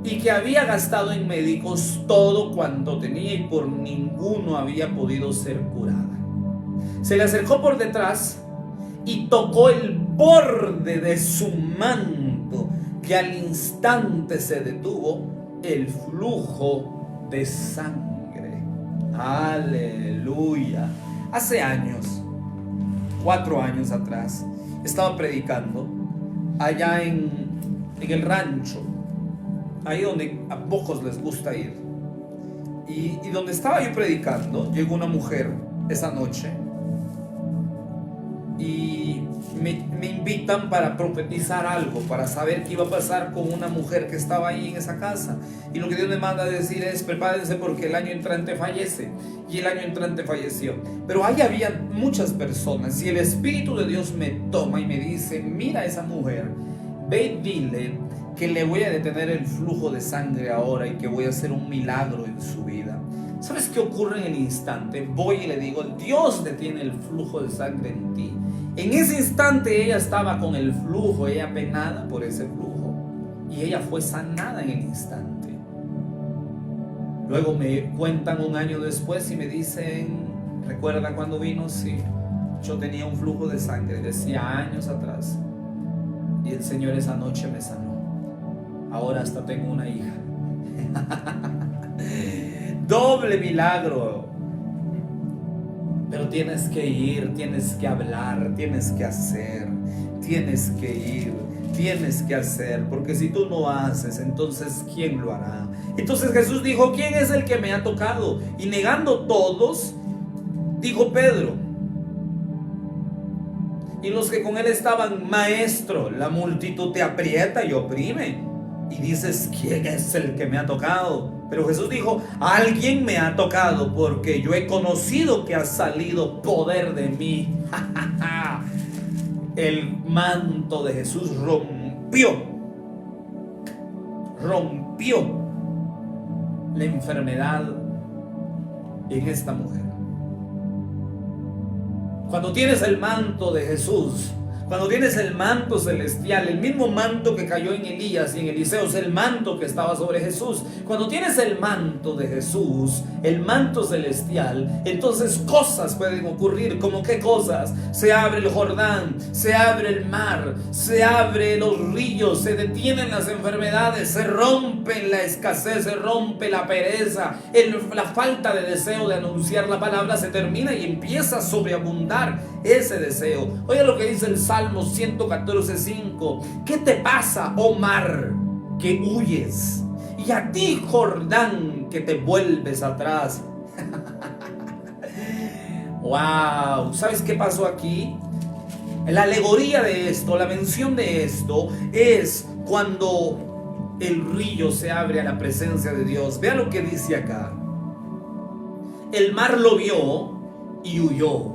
Y que había gastado en médicos todo cuanto tenía y por ninguno había podido ser curada. Se le acercó por detrás y tocó el borde de su manto, que al instante se detuvo el flujo de sangre. Aleluya. Hace años, 4 años atrás, estaba predicando allá en el rancho, ahí donde a pocos les gusta ir. Y donde estaba yo predicando, llegó una mujer esa noche y me invitan para profetizar algo, para saber qué iba a pasar con una mujer que estaba ahí en esa casa. Y lo que Dios me manda a decir es: prepárense porque el año entrante fallece. Y el año entrante falleció. Pero ahí había muchas personas y el Espíritu de Dios me toma y me dice: mira a esa mujer, ve y dile que le voy a detener el flujo de sangre ahora y que voy a hacer un milagro en su vida. ¿Sabes qué ocurre en el instante? Voy y le digo: Dios detiene el flujo de sangre en ti. En ese instante ella estaba con el flujo, ella penada por ese flujo, y ella fue sanada en el instante. Luego me cuentan un año después y me dicen: ¿recuerdan cuando vino? Sí, yo tenía un flujo de sangre, decía años atrás, y el Señor esa noche me sanó. Ahora hasta tengo una hija. Doble milagro. Pero tienes que ir, tienes que hablar, tienes que hacer, tienes que ir, tienes que hacer, porque si tú no haces, entonces ¿quién lo hará? Entonces Jesús dijo: ¿quién es el que me ha tocado? Y negando todos, dijo Pedro y los que con él estaban: Maestro, la multitud te aprieta y oprime, y dices: ¿quién es el que me ha tocado? Pero Jesús dijo: alguien me ha tocado, porque yo he conocido que ha salido poder de mí. El manto de Jesús rompió rompió la enfermedad en esta mujer. Cuando tienes el manto de Jesús, cuando tienes el manto celestial, el mismo manto que cayó en Elías y en Eliseo, es el manto que estaba sobre Jesús. Cuando tienes el manto de Jesús, el manto celestial, entonces cosas pueden ocurrir. ¿Como qué cosas? Se abre el Jordán, se abre el mar, se abren los ríos, se detienen las enfermedades, se rompe la escasez, se rompe la pereza, la falta de deseo de anunciar la palabra se termina y empieza a sobreabundar ese deseo. Oiga lo que dice el Salmo 114:5. ¿Qué te pasa, oh mar, que huyes? Y a ti, Jordán, que te vuelves atrás. Wow, ¿sabes qué pasó aquí? La alegoría de esto, la mención de esto es cuando el río se abre a la presencia de Dios. Vea lo que dice acá. El mar lo vio y huyó.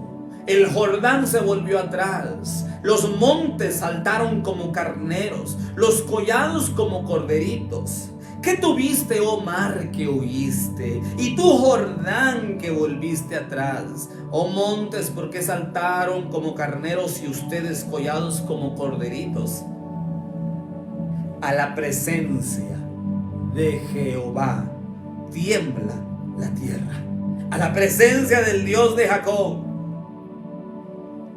El Jordán se volvió atrás. Los montes saltaron como carneros, los collados como corderitos. ¿Qué tuviste, oh mar, que huiste? Y tú, Jordán, que volviste atrás. Oh montes, ¿por qué saltaron como carneros y ustedes collados como corderitos? A la presencia de Jehová tiembla la tierra. A la presencia del Dios de Jacob,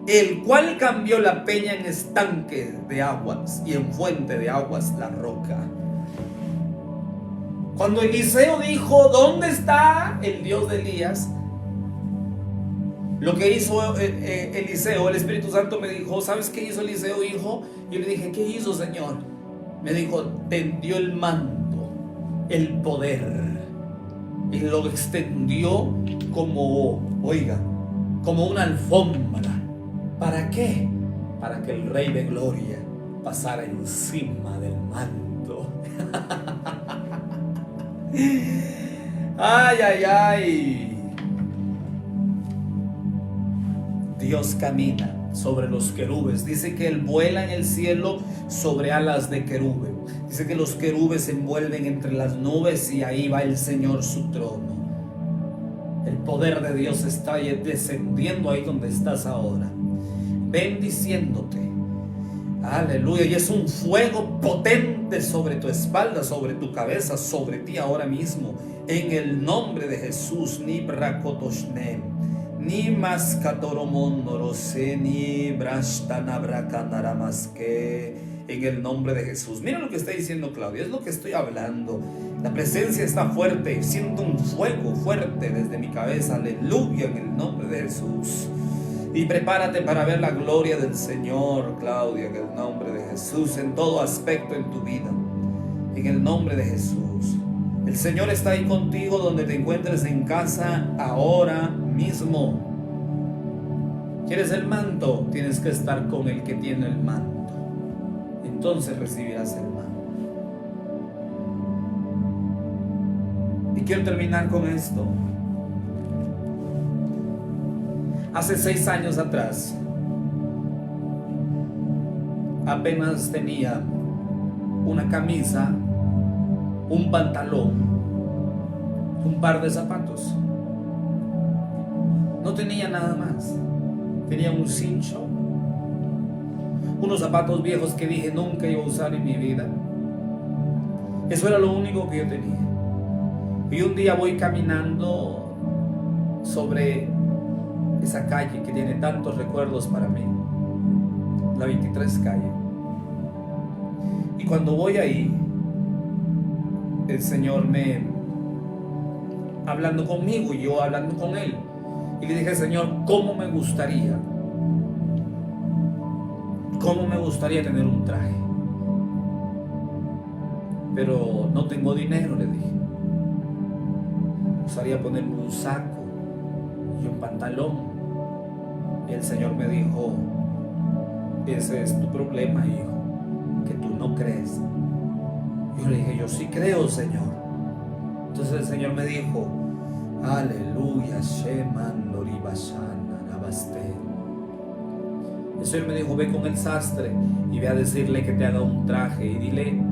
el cual cambió la peña en estanque de aguas y en fuente de aguas la roca. Cuando Eliseo dijo, ¿dónde está el Dios de Elías? Lo que hizo Eliseo, el Espíritu Santo me dijo, ¿sabes qué hizo Eliseo, hijo? Yo le dije, ¿qué hizo, Señor? Me dijo, tendió el manto, el poder, y lo extendió como, oiga, como una alfombra. ¿Para qué? Para que el Rey de Gloria pasara encima del manto. Ay, ay, ay. Dios camina sobre los querubes. Dice que Él vuela en el cielo sobre alas de querube. Dice que los querubes se envuelven entre las nubes y ahí va el Señor su trono. El poder de Dios está descendiendo ahí donde estás ahora, bendiciéndote. Aleluya. Y es un fuego potente sobre tu espalda, sobre tu cabeza, sobre ti ahora mismo. En el nombre de Jesús. Ni brakotoshne, ni maskatoromondorose, ni brashtanabrakanaramaske. En el nombre de Jesús. Mira lo que está diciendo Claudia. Es lo que estoy hablando. La presencia está fuerte. Siento un fuego fuerte desde mi cabeza. Aleluya. En el nombre de Jesús. Y prepárate para ver la gloria del Señor, Claudia, en el nombre de Jesús, en todo aspecto en tu vida, en el nombre de Jesús. El Señor está ahí contigo donde te encuentres en casa ahora mismo. ¿Quieres el manto? Tienes que estar con el que tiene el manto. Entonces recibirás el manto. Y quiero terminar con esto. Hace 6 años atrás, apenas tenía una camisa, un pantalón, un par de zapatos. No tenía nada más. Tenía un cincho, unos zapatos viejos que dije nunca iba a usar en mi vida. Eso era lo único que yo tenía. Y un día voy caminando sobre esa calle que tiene tantos recuerdos para mí, la 23 calle. Y cuando voy ahí, el Señor hablando conmigo y yo hablando con Él. Y le dije, Señor, ¿cómo me gustaría tener un traje? Pero no tengo dinero, le dije. Me gustaría ponerme un saco y un pantalón. Y el Señor me dijo, ese es tu problema, hijo, que tú no crees. Yo le dije, yo sí creo, Señor. Entonces el Señor me dijo, aleluya, el Señor me dijo, ve con el sastre y ve a decirle que te haga un traje y dile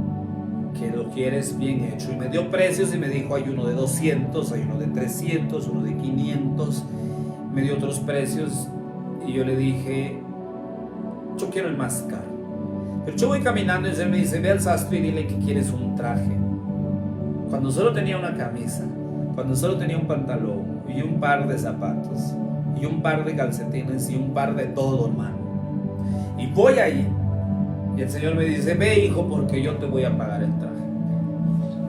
que lo quieres bien hecho. Y me dio precios y me dijo, hay uno de 200, hay uno de 300, uno de 500. Me dio otros precios y yo le dije, yo quiero el más caro. Pero yo voy caminando y él me dice, ve al sastre y dile que quieres un traje. Cuando solo tenía una camisa, cuando solo tenía un pantalón y un par de zapatos y un par de calcetines y un par de todo, hermano. Y voy ahí y el Señor me dice, ve, hijo, porque yo te voy a pagar el traje.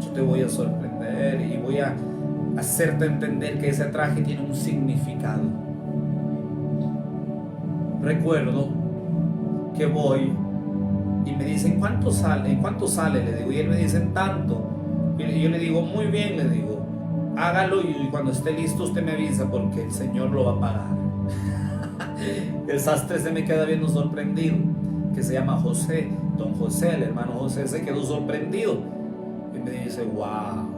Yo te voy a sorprender y voy a hacerte entender que ese traje tiene un significado. Recuerdo que voy y me dicen, ¿cuánto sale? ¿Cuánto sale? Le digo, y él me dice, tanto. Y yo le digo, muy bien, le digo, hágalo y cuando esté listo usted me avisa porque el Señor lo va a pagar. El sastre se me queda viendo sorprendido, que se llama José, don José, el hermano José se quedó sorprendido y me dice, wow,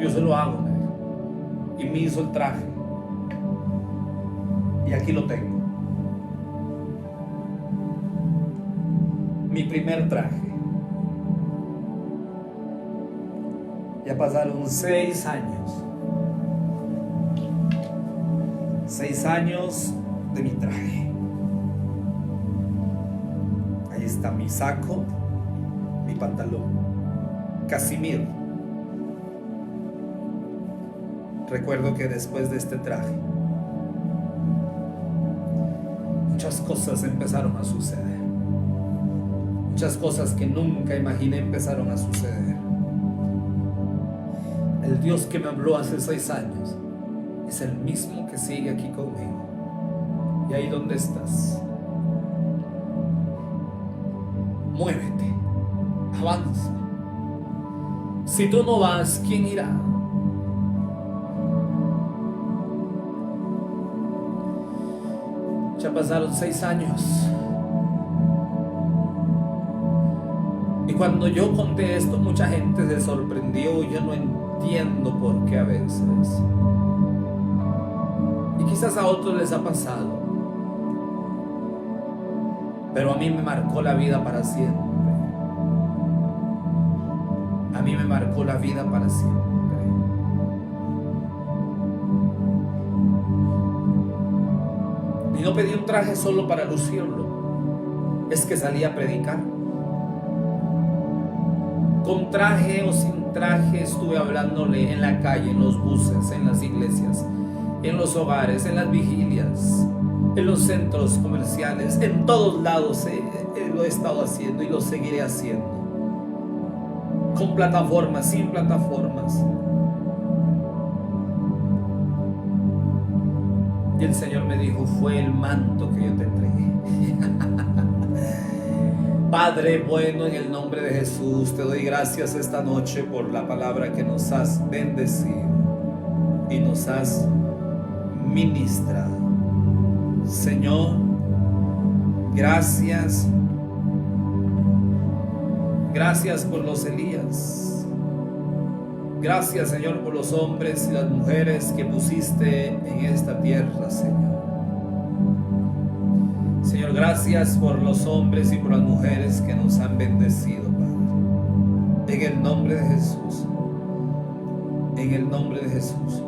yo se lo hago, me dijo, y me hizo el traje y aquí lo tengo, mi primer traje. Ya pasaron 6 años. 6 años de mi traje. Ahí está mi saco, mi pantalón, Casimiro. Recuerdo que después de este traje, muchas cosas empezaron a suceder. Muchas cosas que nunca imaginé empezaron a suceder. El Dios que me habló hace 6 años es el mismo que sigue aquí conmigo. Y ahí donde estás, muévete, avanza. Si tú no vas, ¿quién irá? Ya pasaron 6 años. Y cuando yo conté esto, mucha gente se sorprendió. Yo no entiendo por qué a veces. Y quizás a otros les ha pasado. Pero a mí me marcó la vida para siempre. A mí me marcó la vida para siempre. Y no pedí un traje solo para lucirlo. Es que salí a predicar. Con traje o sin traje estuve hablándole en la calle, en los buses, en las iglesias, en los hogares, en las vigilias, en los centros comerciales, en todos lados lo he estado haciendo y lo seguiré haciendo. Con plataformas, sin plataformas. Y el Señor me dijo, fue el manto que yo te entregué. Padre bueno, en el nombre de Jesús, te doy gracias esta noche por la palabra que nos has bendecido y nos has ministrado. Señor, gracias. Gracias por los Elías. Gracias, Señor, por los hombres y las mujeres que pusiste en esta tierra, Señor. Señor, gracias por los hombres y por las mujeres que nos han bendecido, Padre. En el nombre de Jesús. En el nombre de Jesús.